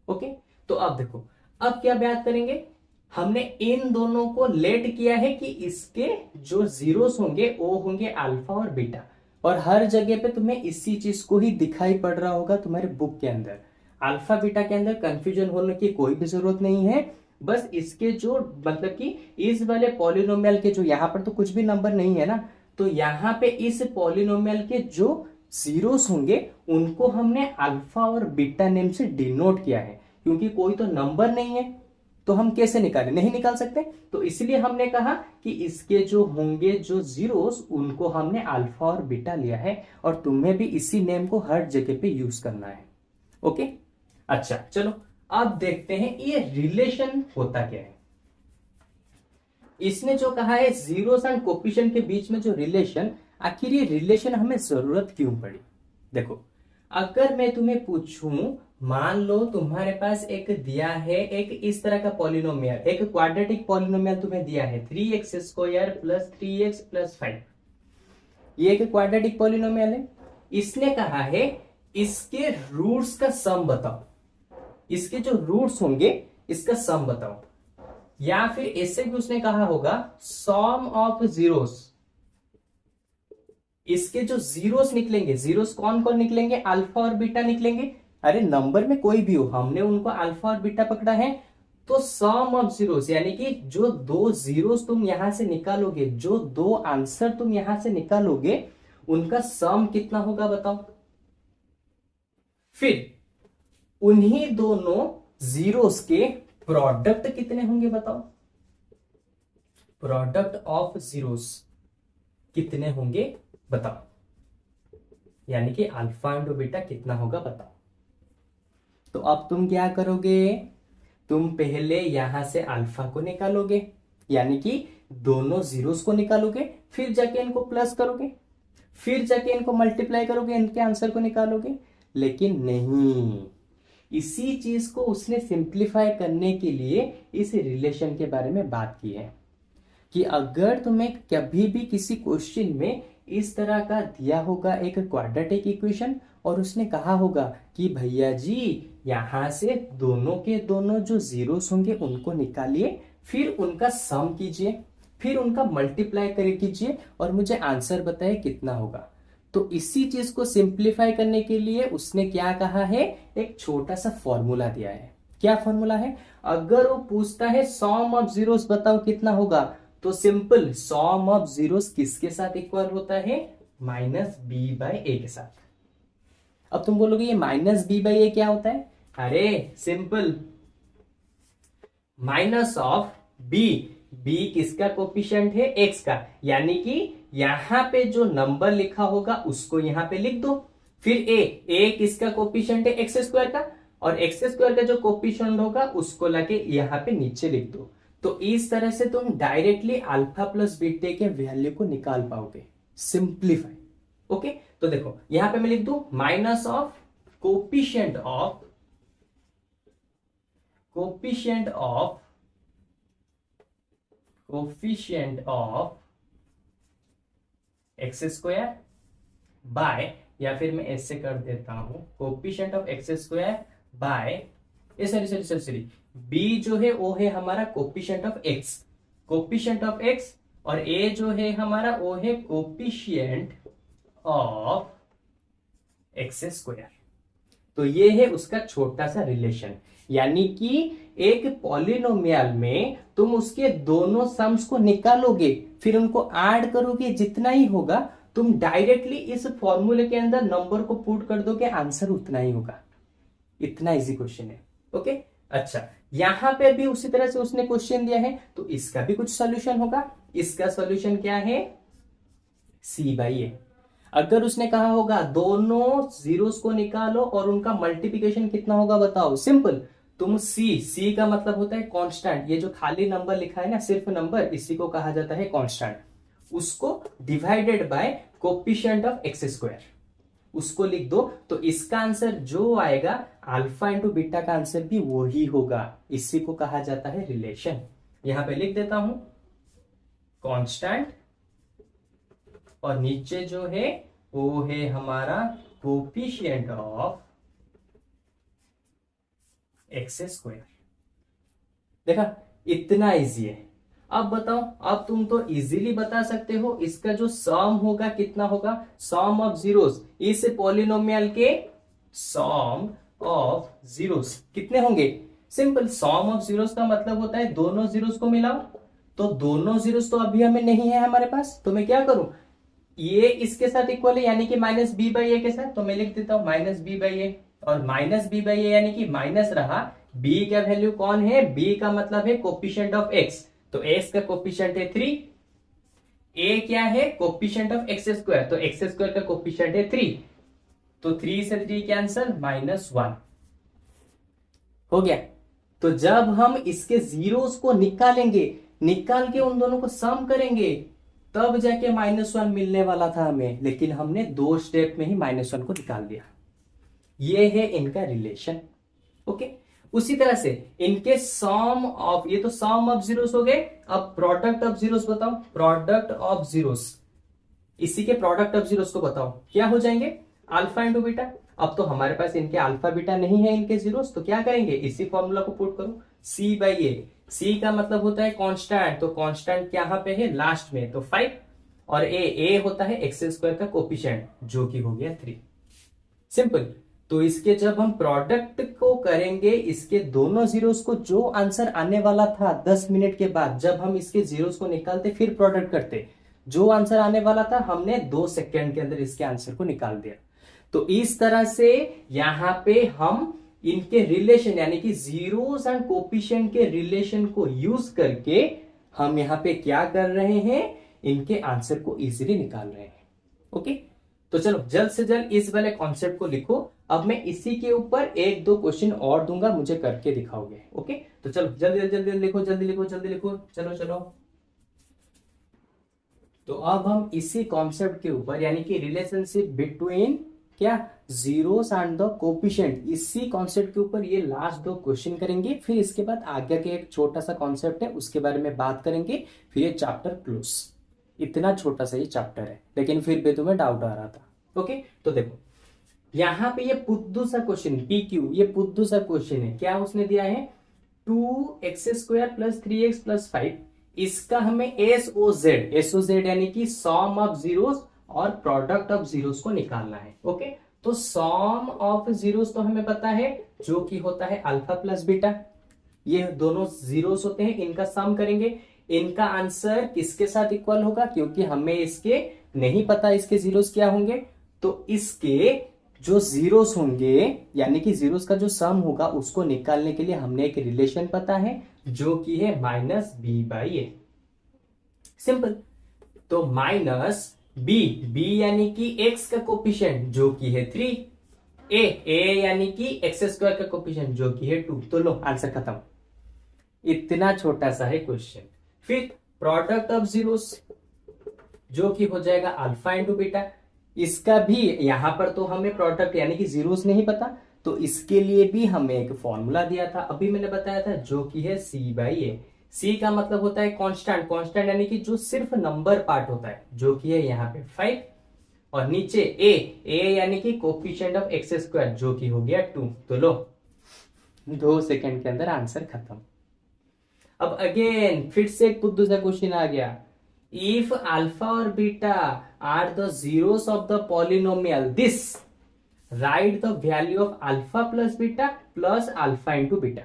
ओके, तो अब देखो, अब क्या बात करेंगे, हमने इन दोनों को लेट किया है कि इसके जो जीरोस होंगे वो होंगे अल्फा और बीटा, और हर जगह पे तुम्हें इसी चीज को ही दिखाई पड़ रहा होगा तुम्हारे बुक के अंदर। अल्फा बीटा के अंदर कंफ्यूजन होने की कोई भी जरूरत नहीं है। बस इसके जो मतलब कि इस वाले पॉलिनोमियल के जो, यहां पर तो कुछ भी नंबर नहीं है ना, तो यहां पे इस पॉलिनोमियल के जो जीरोस होंगे उनको हमने अल्फा और बीटा नेम से डिनोट किया है, क्योंकि कोई तो नंबर नहीं है तो हम कैसे निकालें, नहीं निकाल सकते। तो इसलिए हमने कहा कि इसके जो होंगे जो जीरोस उनको हमने अल्फा और बीटा लिया है, और तुम्हें भी इसी नेम को हर जगह पे यूज करना है। ओके, अच्छा चलो अब देखते हैं ये रिलेशन होता क्या है। इसने जो कहा है जीरोस एंड कोफिशिएंट के बीच में जो रिलेशन, आखिर ये रिलेशन हमें जरूरत क्यों पड़ी? देखो, अगर मैं तुम्हें पूछूं, मान लो तुम्हारे पास एक दिया है, एक इस तरह का पॉलिनोमियल, एक क्वाड्रेटिक पॉलिनोमियल तुम्हें दिया है 3x² + 3x + 5। ये एक क्वाड्रेटिक पॉलिनोमियल है। इसने कहा है इसके रूट्स का सम बताओ, इसके जो रूट्स होंगे इसका सम बताओ, या फिर ऐसे भी उसने कहा होगा सम ऑफ जीरोस। इसके जो जीरोस निकलेंगे, जीरोस कौन कौन निकलेंगे? अल्फा और बीटा निकलेंगे। अरे नंबर में कोई भी हो, हमने उनको अल्फा और बीटा पकड़ा है, तो सम ऑफ जीरोस यानी कि जो 2 जीरोस तुम यहां से निकालोगे, जो 2 आंसर तुम यहां से निकालोगे, उनका सम कितना होगा बताओ। फिर उन्हीं दोनों जीरोस के प्रोडक्ट कितने होंगे बताओ। प्रोडक्ट ऑफ जीरोस कितने होंगे बताओ, यानी कि अल्फा इंटू बीटा कितना होगा बताओ। तो अब तुम क्या करोगे, तुम पहले यहां से अल्फा को निकालोगे, यानी कि दोनों जीरोस को निकालोगे, फिर जाके इनको प्लस करोगे। फिर जाके इनको मल्टीप्लाई करोगे, इनके आंसर को निकालोगे। लेकिन नहीं, इसी चीज को उसने सिंप्लीफाई करने के लिए इस रिलेशन के बारे में बात की है कि अगर तुम्हें कभी भी किसी क्वेश्चन में इस तरह का दिया होगा एक क्वाड्रेटिक इक्वेशन और उसने कहा होगा कि भैया जी यहां से दोनों के दोनों जो जीरोस होंगे उनको निकालिए, फिर उनका सम कीजिए, फिर उनका मल्टीप्लाई करे कीजिए और मुझे आंसर बताइए कितना होगा। तो इसी चीज को सिंप्लीफाई करने के लिए उसने क्या कहा है, एक छोटा सा फॉर्मूला दिया है। क्या फॉर्मूला है? अगर वो पूछता है सम ऑफ जीरोस बताओ कितना होगा, तो सिंपल सम ऑफ जीरोस किसके साथ इक्वल होता है? माइनस बी बाई ए के साथ। अब तुम बोलोगे ये माइनस बी बाई ए क्या होता है? अरे simple, minus of b, b किसका कोफिशिएंट है? एक्स का, यानी कि यहां पे जो नंबर लिखा होगा उसको यहां पे लिख दो। फिर ए किसका कोफिशिएंट है? एक्स स्क्वायर का, और एक्स स्क्वायर का जो कोफिशिएंट होगा उसको लाके यहां पे नीचे लिख दो। तो इस तरह से तुम डायरेक्टली अल्फा प्लस बीटा के वैल्यू को निकाल पाओगे, सिंप्लीफाई। ओके, तो देखो यहां पे मैं लिख दू minus of coefficient of x square by, या फिर मैं ऐसे कर देता हूं coefficient of x square by, sorry b जो है वो है हमारा कोफिशिएंट ऑफ एक्स, और ए जो है हमारा वो है कोफिशिएंट ऑफ एक्स स्क्वायर। तो ये है उसका छोटा सा रिलेशन, यानी कि एक पॉलिनोमियल में तुम उसके दोनों सम्स को निकालोगे, फिर उनको ऐड करोगे, जितना ही होगा तुम डायरेक्टली इस फॉर्मूले के अंदर नंबर को पुट कर दोगे, आंसर उतना ही होगा। इतना इजी क्वेश्चन है। ओके, अच्छा यहां पे भी उसी तरह से उसने क्वेश्चन दिया है, तो इसका भी कुछ सॉल्यूशन होगा। इसका सॉल्यूशन क्या है? सी बाई ए। अगर उसने कहा होगा दोनों जीरोस को निकालो और उनका मल्टीप्लिकेशन कितना होगा बताओ, सिंपल तुम सी का मतलब होता है कांस्टेंट, ये जो खाली नंबर लिखा है ना सिर्फ नंबर, इसी को कहा जाता है कांस्टेंट, उसको divided by coefficient of x square, उसको लिख दो। तो इसका आंसर जो आएगा अल्फा इंटू बीटा का आंसर भी वही होगा, इसी को कहा जाता है रिलेशन। यहां पे लिख देता हूं कांस्टेंट, और नीचे जो है वो है हमारा कोफिशिएंट ऑफ एक्स स्क्वायर। देखा, इतना इजी है। अब बताओ, अब तुम तो इजीली बता सकते हो इसका जो सम होगा कितना होगा, सम ऑफ जीरोस, इस पॉलिनोमियल के सम ऑफ जीरोस कितने होंगे? सिंपल, सम ऑफ जीरोस का मतलब होता है दोनों जीरोस को मिलाओ। तो दोनों जीरोस तो अभी हमें नहीं है हमारे पास, तो मैं क्या करूं, ये इसके साथ इक्वल है यानी कि माइनस बी बाई ए के साथ, तो मैं लिख देता हूं माइनस बी बाई ए, और माइनस बी बाई ए यानी कि माइनस रहा, बी का वैल्यू कौन है? बी का मतलब है कोफिशिएंट ऑफ एक्स, तो एक्स का कोफिशिएंट है 3, ए क्या है? कोफिशिएंट ऑफ एक्स स्क्वायर, तो एक्स स्क्वायर का कोफिशिएंट है 3, तो 3 से 3 कैंसल, -1 हो गया। तो जब हम इसके जीरोस को निकालेंगे, निकाल के उन दोनों को सम करेंगे, तब जाके -1 मिलने वाला था हमें, लेकिन हमने 2 स्टेप में ही -1 को निकाल दिया। ये है इनका रिलेशन। ओके, उसी तरह से इनके सम ऑफ, ये तो सम ऑफ जीरोस हो गए, अब प्रोडक्ट ऑफ जीरोस बताओ, प्रोडक्ट ऑफ जीरोस, इसी के प्रोडक्ट ऑफ जीरोस को बताओ क्या हो जाएंगे? Alpha into beta. अब तो हमारे पास इनके अल्फा बीटा नहीं है इनके जीरोस, तो क्या करेंगे, इसी फॉर्मूला को पुट करो, सी बाई ए। सी का मतलब होता है कांस्टेंट, तो कांस्टेंट यहाँ पे है लास्ट में, तो 5, और ए होता है एक्स स्क्वायर का कोफिशिएंट जो कि हो गया 3। सिंपल। तो इसके जब हम प्रोडक्ट को करेंगे, इसके दोनों जीरोस को, जो आंसर आने वाला था 10 मिनट के बाद, जब हम इसके जीरोस को निकालते फिर प्रोडक्ट करते, जो आंसर आने वाला था हमने 2 सेकेंड के अंदर इसके आंसर को निकाल दिया। तो इस तरह से यहां पे हम इनके रिलेशन यानी कि जीरोस एंड कोफिशिएंट के रिलेशन को यूज करके हम यहां पे क्या कर रहे हैं, इनके आंसर को इजीली निकाल रहे हैं। ओके, तो चलो जल्द से जल्द इस वाले कॉन्सेप्ट को लिखो। अब मैं इसी के ऊपर 1-2 क्वेश्चन और दूंगा, मुझे करके दिखाओगे। ओके, तो चलो जल्दी जल्दी लिखो, जल्दी लिखो, चलो चलो। तो अब हम इसी कॉन्सेप्ट के ऊपर यानी कि रिलेशनशिप बिटवीन क्या जीरोस एंड द कोफिशिएंट, इसी कॉन्सेप्ट के ऊपर ये लास्ट दो क्वेश्चन करेंगे। फिर इसके बाद आगे के एक छोटा सा कॉन्सेप्ट है उसके बारे में बात करेंगे, फिर ये चैप्टर क्लोज। इतना छोटा सा ये चैप्टर है लेकिन फिर भी तुम्हें डाउट आ रहा था। ओके, तो देखो यहाँ पे ये पुद्दू सा क्वेश्चन PQ, ये पुद्दू सा क्वेश्चन है। क्या उसने दिया है 2x² + 3x + 5, इसका हमें SOZ यानी कि सॉम ऑफ जीरोस और प्रोडक्ट ऑफ जीरोस को निकालना है। ओके, तो सॉम ऑफ जीरोस तो हमें पता है जो कि होता है अल्फा प्लस बीटा, ये दोनों जीरोस होते हैं, इनका सम करेंगे। इनका आंसर किसके साथ इक्वल होगा, क्योंकि हमें इसके नहीं पता इसके जीरोस क्या होंगे, तो इसके जो जीरोस होंगे यानी कि जीरोस का जो सम होगा उसको निकालने के लिए हमने एक रिलेशन पता है जो कि है -b/a। सिंपल। तो -b यानी कि x का कोफिशिएंट जो कि है 3, a यानी कि x² का कोफिशिएंट जो कि है 2। तो लो आंसर खत्म। इतना छोटा सा है क्वेश्चन। फिर प्रोडक्ट ऑफ जीरोस जो कि हो जाएगा अल्फा इंटू बीटा, इसका भी यहां पर तो हमें प्रोडक्ट यानी कि जीरोस नहीं पता, तो इसके लिए भी हमें एक फॉर्मूला दिया था, अभी मैंने बताया था, जो कि है c/a। c का मतलब होता है कांस्टेंट यानी कि जो सिर्फ नंबर पार्ट होता है, जो कि है यहाँ पे 5, और नीचे a यानी कि कोफिशिएंट ऑफ x², जो कि हो गया 2। तो लो 2 सेकंड के अंदर आंसर खत्म। अब अगेन फिर से एक बुद्धू सा क्वेश्चन आ गया, इफ अल्फा और beta are the zeros of the polynomial this, right the value of alpha plus beta plus alpha into beta.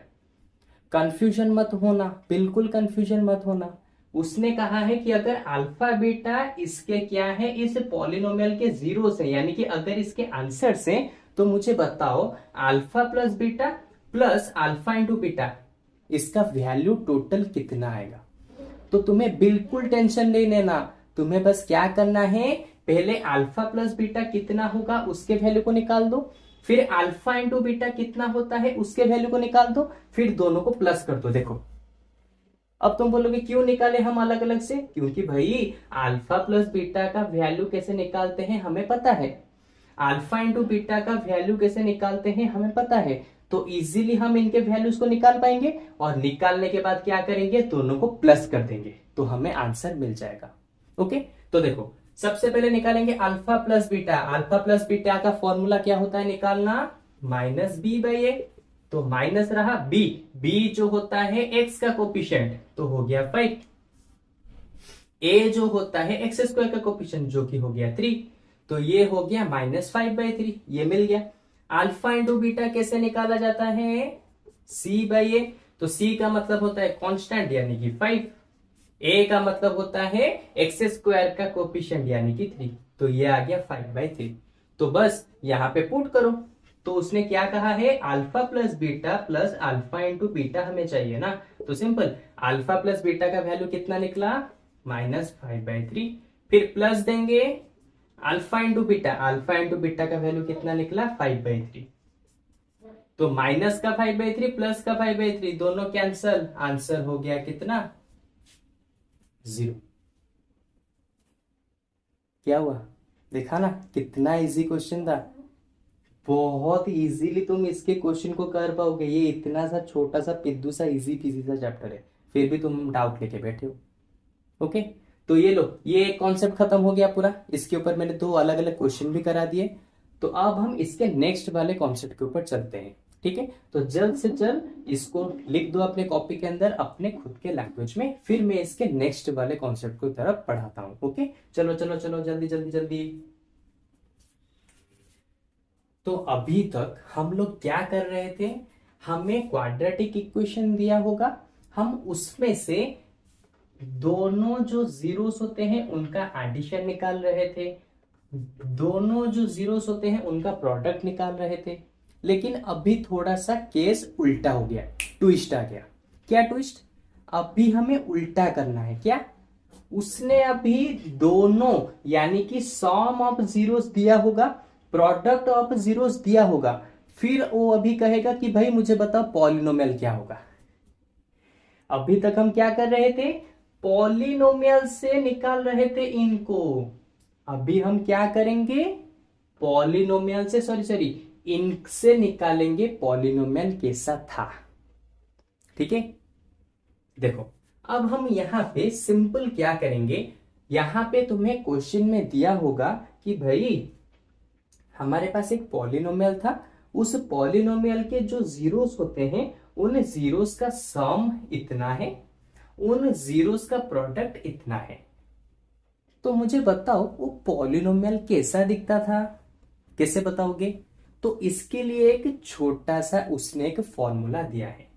Confusion मत होना, बिल्कुल कंफ्यूजन मत होना। उसने कहा है कि अगर अल्फा बीटा इसके क्या है, इस पॉलिनोमियल के जीरो से, यानी कि अगर इसके आंसर से, तो मुझे बताओ alpha plus beta plus alpha into beta इसका वैल्यू टोटल कितना आएगा। तो तुम्हें बिल्कुल टेंशन नहीं लेना, तुम्हें बस क्या करना है, पहले अल्फा प्लस बीटा कितना होगा उसके वैल्यू को निकाल दो, फिर अल्फा इंटू बीटा कितना होता है उसके वैल्यू को निकाल दो, फिर दोनों को प्लस कर दो। देखो अब तुम बोलोगे क्यों निकाले हम अलग अलग से, क्योंकि भाई अल्फा प्लस बीटा का वैल्यू कैसे निकालते हैं हमें पता है, अल्फा इंटू बीटा का वैल्यू कैसे निकालते हैं हमें पता है, तो इजीली हम इनके वैल्यूज को निकाल पाएंगे, और निकालने के बाद क्या करेंगे, दोनों को प्लस कर देंगे तो हमें आंसर मिल जाएगा। ओके, तो देखो सबसे पहले निकालेंगे alpha plus beta. Alpha plus beta का फॉर्मूला क्या होता है निकालना, -b/a। तो माइनस रहा b जो होता है x का कोफिशिएंट, तो हो गया 5, a जो होता है x² का कोफिशिएंट जो कि हो गया 3, तो ये हो गया -5/3, ये मिल गया। अल्फा इंटू बीटा कैसे निकाला जाता है, c/a। तो c का मतलब होता है कांस्टेंट यानी कि 5, a का मतलब होता है x² का कोफिशिएंट यानी कि 3, तो ये आ गया 5/3। तो बस यहाँ पे पुट करो। तो उसने क्या कहा है, alpha plus beta plus alpha into beta हमें चाहिए ना, तो सिंपल अल्फा प्लस बीटा का वैल्यू कितना निकला, -5/3, फिर प्लस देंगे alpha into beta, alpha into beta का वैल्यू कितना निकला 5/3, तो माइनस का 5/3 प्लस का 5/3 दोनों कैंसल, आंसर हो गया कितना 0। क्या हुआ, देखा ना कितना इजी क्वेश्चन था, बहुत इजीली तुम इसके क्वेश्चन को कर पाओगे। ये इतना सा छोटा सा पिद्दू सा इजी पीजी सा चैप्टर है, फिर भी तुम डाउट लेके बैठे हो। ओके, तो ये लो, ये कॉन्सेप्ट खत्म हो गया पूरा। इसके ऊपर मैंने 2 अलग अलग क्वेश्चन भी करा दिए। तो अब हम इसके नेक्स्ट वाले कॉन्सेप्ट के ऊपर चलते हैं, ठीक है। तो जल्द से जल्द इसको लिख दो अपने कॉपी के अंदर अपने खुद के लैंग्वेज में, फिर मैं इसके नेक्स्ट वाले कॉन्सेप्ट की तरफ पढ़ाता हूं। ओके, चलो चलो चलो जल्दी जल्दी जल्दी। तो अभी तक हम लोग क्या कर रहे थे, हमें क्वाड्रेटिक इक्वेशन दिया होगा, हम उसमें से दोनों जो जीरोस होते हैं उनका एडिशन निकाल रहे थे, दोनों जो जीरोस होते हैं उनका प्रोडक्ट निकाल रहे थे। लेकिन अभी थोड़ा सा केस उल्टा हो गया, ट्विस्ट आ गया। क्या ट्विस्ट, अभी हमें उल्टा करना है। क्या, उसने अभी दोनों यानी कि सॉम ऑफ जीरोस दिया होगा, प्रोडक्ट ऑफ जीरोस दिया होगा, फिर वो अभी कहेगा कि भाई मुझे बताओ पॉलिनोमियल क्या होगा। अभी तक हम क्या कर रहे थे, पॉलिनोमियल से निकाल रहे थे इनको, अभी हम क्या करेंगे, पॉलिनोमियल से सॉरी इनसे निकालेंगे पॉलिनोमियल कैसा था। ठीक है, देखो अब हम यहां पे सिंपल क्या करेंगे, यहां पे तुम्हें क्वेश्चन में दिया होगा कि भाई हमारे पास एक पॉलिनोमियल था, उस पॉलिनोमियल के जो जीरोस होते हैं उन जीरोस का सम इतना है, उन जीरोस का प्रोडक्ट इतना है। तो मुझे बताओ वो पॉलिनोमियल कैसा दिखता था, कैसे बताओगे। तो इसके लिए एक छोटा सा उसने एक फॉर्मूला दिया है।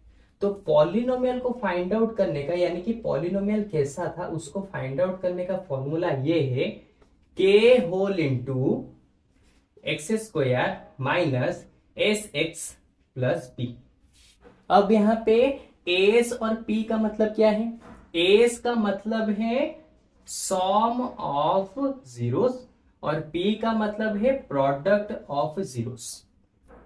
तो पॉलिनोमियल को फाइंड आउट करने का, यानी कि पॉलिनोमियल कैसा था उसको फाइंड आउट करने का फॉर्मूला ये है, k whole into x square minus s x plus b. अब यहां पे एस और पी का मतलब क्या है, एस का मतलब है सॉम ऑफ जीरोस और पी का मतलब है प्रोडक्ट ऑफ जीरोस।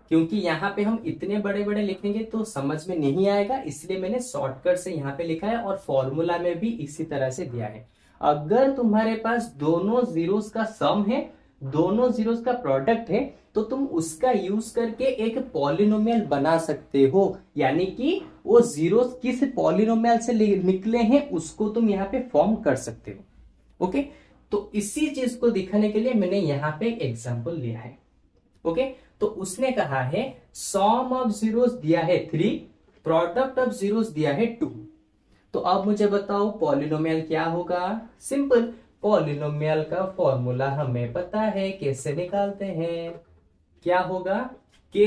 क्योंकि यहां पे हम इतने बड़े बड़े लिखेंगे तो समझ में नहीं आएगा, इसलिए मैंने शॉर्टकट से यहां पे लिखा है और फॉर्मूला में भी इसी तरह से दिया है। अगर तुम्हारे पास दोनों जीरोस का सम है, दोनों जीरोस का प्रोडक्ट है, तो तुम उसका यूज करके एक पॉलिनोमियल बना सकते हो, यानी कि वो जीरोस किस पॉलिनोमियल से निकले हैं उसको तुम यहाँ पे फॉर्म कर सकते हो। ओके, तो इसी चीज को दिखाने के लिए मैंने यहाँ पे एक एग्जांपल लिया है। ओके, तो उसने कहा है सॉम ऑफ जीरोस दिया है 3, प्रोडक्ट ऑफ जीरोस दिया है 2। तो अब मुझे बताओ पॉलिनोमियल क्या होगा। सिंपल, पॉलिनोमियल का फॉर्मूला हमें पता है, कैसे निकालते हैं, क्या होगा, के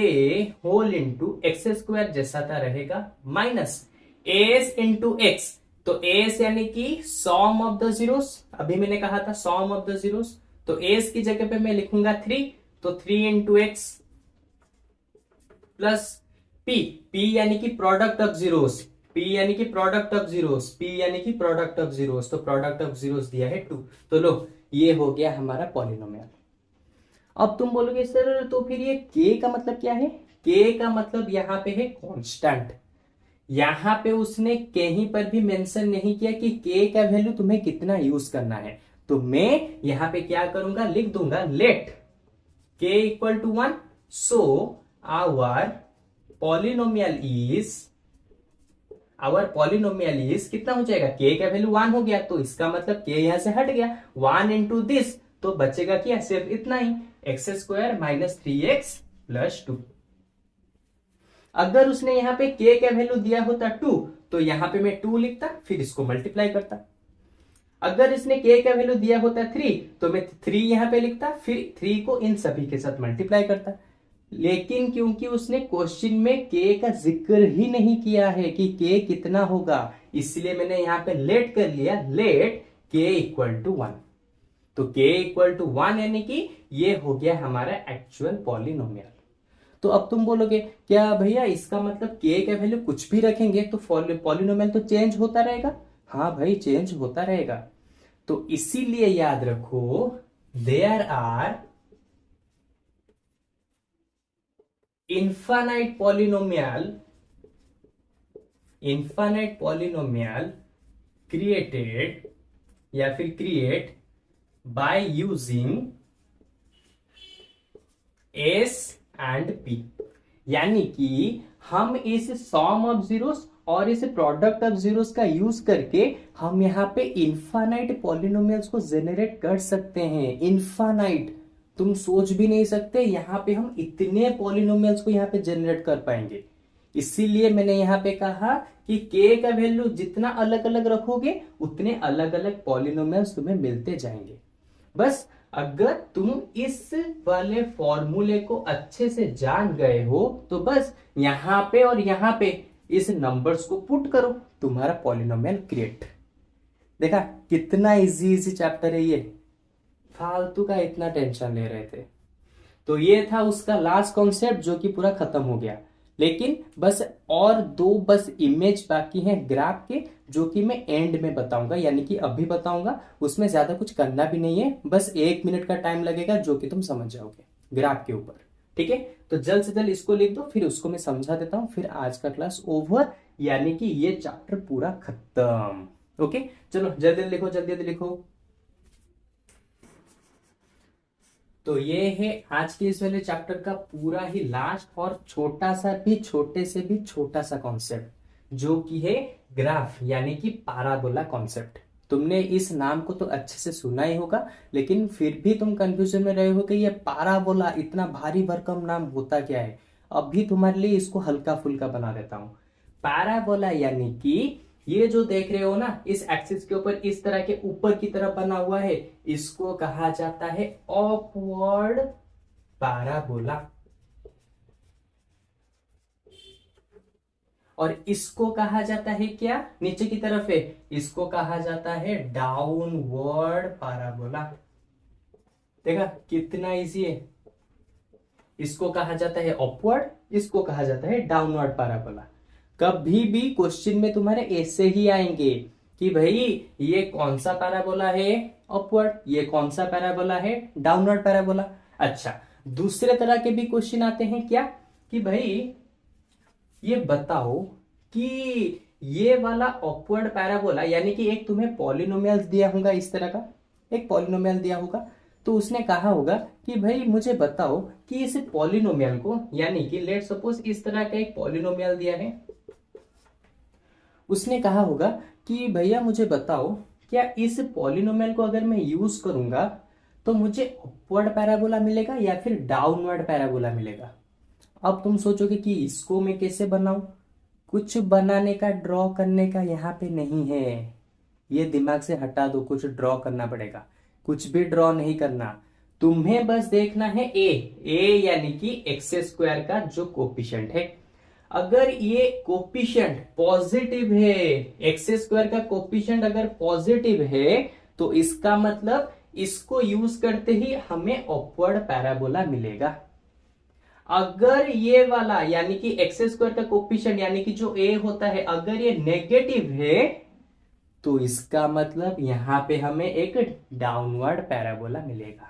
होल इंटू एक्स स्क्वायर जैसा था रहेगा माइनस एस इंटू एक्स। तो एस यानी कि सॉम ऑफ द जीरोस, अभी मैंने कहा था सॉम ऑफ द जीरोस, तो एस की जगह पे मैं लिखूंगा 3, तो 3 into x plus P, P यानी कि प्रोडक्ट ऑफ जीरोस, पी यानी कि प्रोडक्ट ऑफ जीरोस, पी यानी कि प्रोडक्ट ऑफ जीरोस, तो प्रोडक्ट ऑफ जीरोस दिया है 2। तो लो ये हो गया हमारा पॉलिनोमियल। अब तुम बोलोगे सर तो फिर ये के का मतलब क्या है, के का मतलब यहां पे है कांस्टेंट। यहां पे उसने कहीं पर भी मेंशन नहीं किया कि के का वैल्यू तुम्हें कितना यूज करना है। तो मैं यहां पे क्या करूंगा, लिख दूंगा let k equal to 1, so our polynomial is कितना हो जाएगा, के का वैल्यू 1 हो गया, तो इसका मतलब के यहां से हट गया, 1 इंटू दिस, तो बचेगा क्या, सिर्फ इतना ही, x square minus 3x plus 2। अगर उसने यहां पे के का वैल्यू दिया होता 2, तो यहां पे मैं 2 लिखता, फिर इसको मल्टीप्लाई करता। अगर इसने के का वैल्यू दिया होता 3, तो मैं 3 यहां पे लिखता, फिर 3 को इन सभी के साथ मल्टीप्लाई करता। लेकिन क्योंकि उसने क्वेश्चन में के का जिक्र ही नहीं किया है कि के कितना होगा, इसलिए मैंने यहां पे लेट कर लिया, लेट के इक्वल टू 1। तो के इक्वल टू 1 यानी कि ये हो गया हमारा एक्चुअल पॉलिनोमियल। तो अब तुम बोलोगे क्या भैया इसका मतलब के का वैल्यू कुछ भी रखेंगे तो पॉलिनोमियल तो चेंज होता रहेगा। हाँ भाई, चेंज होता रहेगा। तो इसीलिए याद रखो, there are infinite polynomial created या फिर create by using s and p. यानी कि हम इस सॉम ऑफ जीरोस और इस प्रोडक्ट ऑफ जीरोस का यूज करके हम यहाँ पे इनफाइनाइट पॉलिनोमियल्स को जेनरेट कर सकते हैं। इनफाइनाइट, तुम सोच भी नहीं सकते यहाँ पे हम इतने पॉलिनोमियल्स को यहाँ पे जनरेट कर पाएंगे। इसीलिए मैंने यहाँ पे कहा कि के का वैल्यू जितना अलग अलग रखोगे उतने अलग अलग पॉलिनोमियल्स तुम्हें मिलते जाएंगे। बस अगर तुम इस वाले फॉर्मूले को अच्छे से जान गए हो तो बस यहां पे और यहां पे इस नंबर्स को पुट करो, तुम्हारा पॉलिनोमियल क्रिएट। देखा कितना इजी इजी चैप्टर है ये, फालतू का इतना टेंशन ले रहे थे। तो ये था उसका लास्ट कॉन्सेप्ट जो कि पूरा खत्म हो गया। लेकिन बस और दो बस इमेज बाकी हैं ग्राफ के, जो कि मैं एंड में बताऊंगा, यानी कि अभी बताऊंगा। उसमें ज्यादा कुछ करना भी नहीं है, बस 1 मिनट का टाइम लगेगा जो कि तुम समझ जाओगे ग्राफ के ऊपर। ठीक है, तो जल्द से जल्द इसको लिख दो, फिर उसको मैं समझा देता हूं, फिर आज का क्लास ओवर, यानी कि ये चैप्टर पूरा खत्म। ओके, चलो जल्दी लिखो, जल्दी जल्दी लिखो। तो ये है आज के इस वाले चैप्टर का पूरा ही लास्ट और छोटा सा भी, छोटे से भी छोटा सा कॉन्सेप्ट, जो कि है ग्राफ यानी कि पैराबोला कॉन्सेप्ट। तुमने इस नाम को तो अच्छे से सुना ही होगा, लेकिन फिर भी तुम कंफ्यूजन में रहे हो कि ये पैराबोला इतना भारी भरकम नाम होता क्या है। अभी तुम्हारे लिए इसको हल्का फुल्का बना देता हूं। पैराबोला यानी कि ये जो देख रहे हो ना, इस एक्सिस के ऊपर इस तरह के ऊपर की तरफ बना हुआ है, इसको कहा जाता है अपवर्ड पैराबोला। और इसको कहा जाता है क्या, नीचे की तरफ है, इसको कहा जाता है डाउनवर्ड पैराबोला। देखा कितना इजी है। इसको कहा जाता है अपवर्ड, इसको कहा जाता है डाउनवर्ड पैराबोला। कभी भी क्वेश्चन में तुम्हारे ऐसे ही आएंगे कि भाई ये कौन सा पैराबोला है अपवर्ड, ये कौन सा पैराबोला है डाउनवर्ड पैराबोला। अच्छा, दूसरे तरह के भी क्वेश्चन आते हैं क्या, कि भाई ये बताओ कि ये वाला अपवर्ड पैराबोला, यानी कि एक तुम्हें पॉलिनोमियल दिया होगा, इस तरह का एक पॉलिनोमियल दिया होगा, तो उसने कहा होगा कि भाई मुझे बताओ कि इस पॉलिनोमियल को, यानी कि लेट सपोज इस तरह का एक पॉलिनोमियल दिया है, उसने कहा होगा कि भैया मुझे बताओ क्या इस पॉलिनोमियल को अगर मैं यूज करूंगा तो मुझे अपवर्ड पैराबोला मिलेगा या फिर डाउनवर्ड पैराबोला मिलेगा। अब तुम सोचोगे कि इसको मैं कैसे बनाऊं, कुछ बनाने का, ड्रॉ करने का यहाँ पे नहीं है, ये दिमाग से हटा दो, कुछ ड्रॉ करना पड़ेगा। कुछ भी ड्रॉ नहीं करना, तुम्हें बस देखना है ए यानी कि एक्स स्क्वायर का जो कोफिशिएंट है। अगर ये कोफिशिएंट पॉजिटिव है, एक्स स्क्वायर का कोफिशिएंट अगर पॉजिटिव है, तो इसका मतलब इसको यूज करते ही हमें अपवर्ड पैराबोला मिलेगा। अगर ये वाला यानी कि एक्स स्क्वायर का कोफिशिएंट यानी कि जो ए होता है, अगर ये नेगेटिव है, तो इसका मतलब यहां पे हमें एक डाउनवर्ड पैराबोला मिलेगा।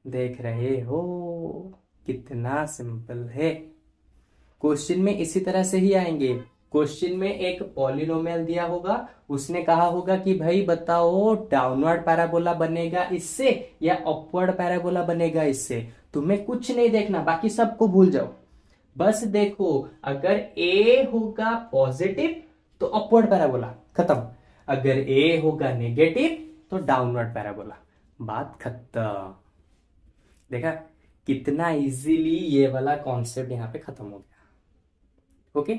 देख रहे हो कितना सिंपल है। क्वेश्चन में इसी तरह से ही आएंगे। क्वेश्चन में एक पॉलिनोमियल दिया होगा, उसने कहा होगा कि भाई बताओ डाउनवर्ड पैराबोला बनेगा इससे या अपवर्ड पैराबोला बनेगा इससे। तुम्हें कुछ नहीं देखना, बाकी सबको भूल जाओ, बस देखो अगर ए होगा पॉजिटिव तो अपवर्ड पैराबोला, खत्म। अगर ए होगा नेगेटिव तो डाउनवर्ड पैराबोला, बात खत्म। देखा कितना इजीली ये वाला कॉन्सेप्ट यहां पे खत्म हो गया। ओके,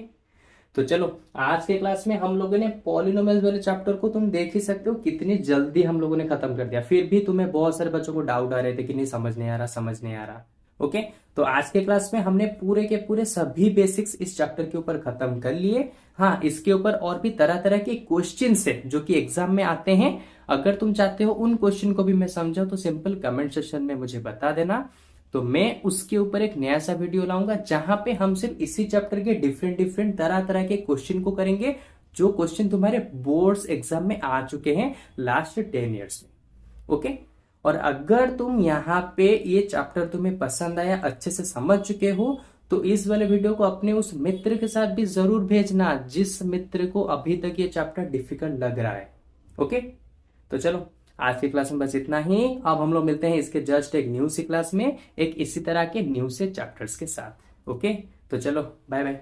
तो चलो आज के क्लास में हम लोगों ने पॉलिनोमियल्स वाले चैप्टर को, तुम देख ही सकते हो कितनी जल्दी हम लोगों ने खत्म कर दिया। फिर भी तुम्हें बहुत सारे बच्चों को डाउट आ रहे थे कि नहीं समझ नहीं आ रहा, समझ नहीं आ रहा। ओके, तो आज के क्लास में हमने पूरे के पूरे सभी बेसिक्स इस चैप्टर के ऊपर खत्म कर लिए। हाँ, इसके ऊपर और भी तरह तरह के क्वेश्चन है जो कि एग्जाम में आते हैं। अगर तुम चाहते हो उन क्वेश्चन को भी मैं समझाऊं तो सिंपल कमेंट सेक्शन में मुझे बता देना, तो मैं उसके ऊपर एक नया सा वीडियो लाऊंगा जहां पे हम सिर्फ इसी चैप्टर के डिफरेंट डिफरेंट तरह तरह के क्वेश्चन को करेंगे, जो क्वेश्चन तुम्हारे बोर्ड्स एग्जाम में आ चुके हैं लास्ट 10 ईयर्स में। ओके, और अगर तुम यहाँ पे ये चैप्टर तुम्हें पसंद आया, अच्छे से समझ चुके हो, तो इस वाले वीडियो को अपने उस मित्र के साथ भी जरूर भेजना जिस मित्र को अभी तक ये चैप्टर डिफिकल्ट लग रहा है। ओके, तो चलो आज की क्लास में बस इतना ही। अब हम लोग मिलते हैं इसके जस्ट एक न्यू सी क्लास में, एक इसी तरह के न्यू से चैप्टर्स के साथ। ओके, तो चलो बाय बाय।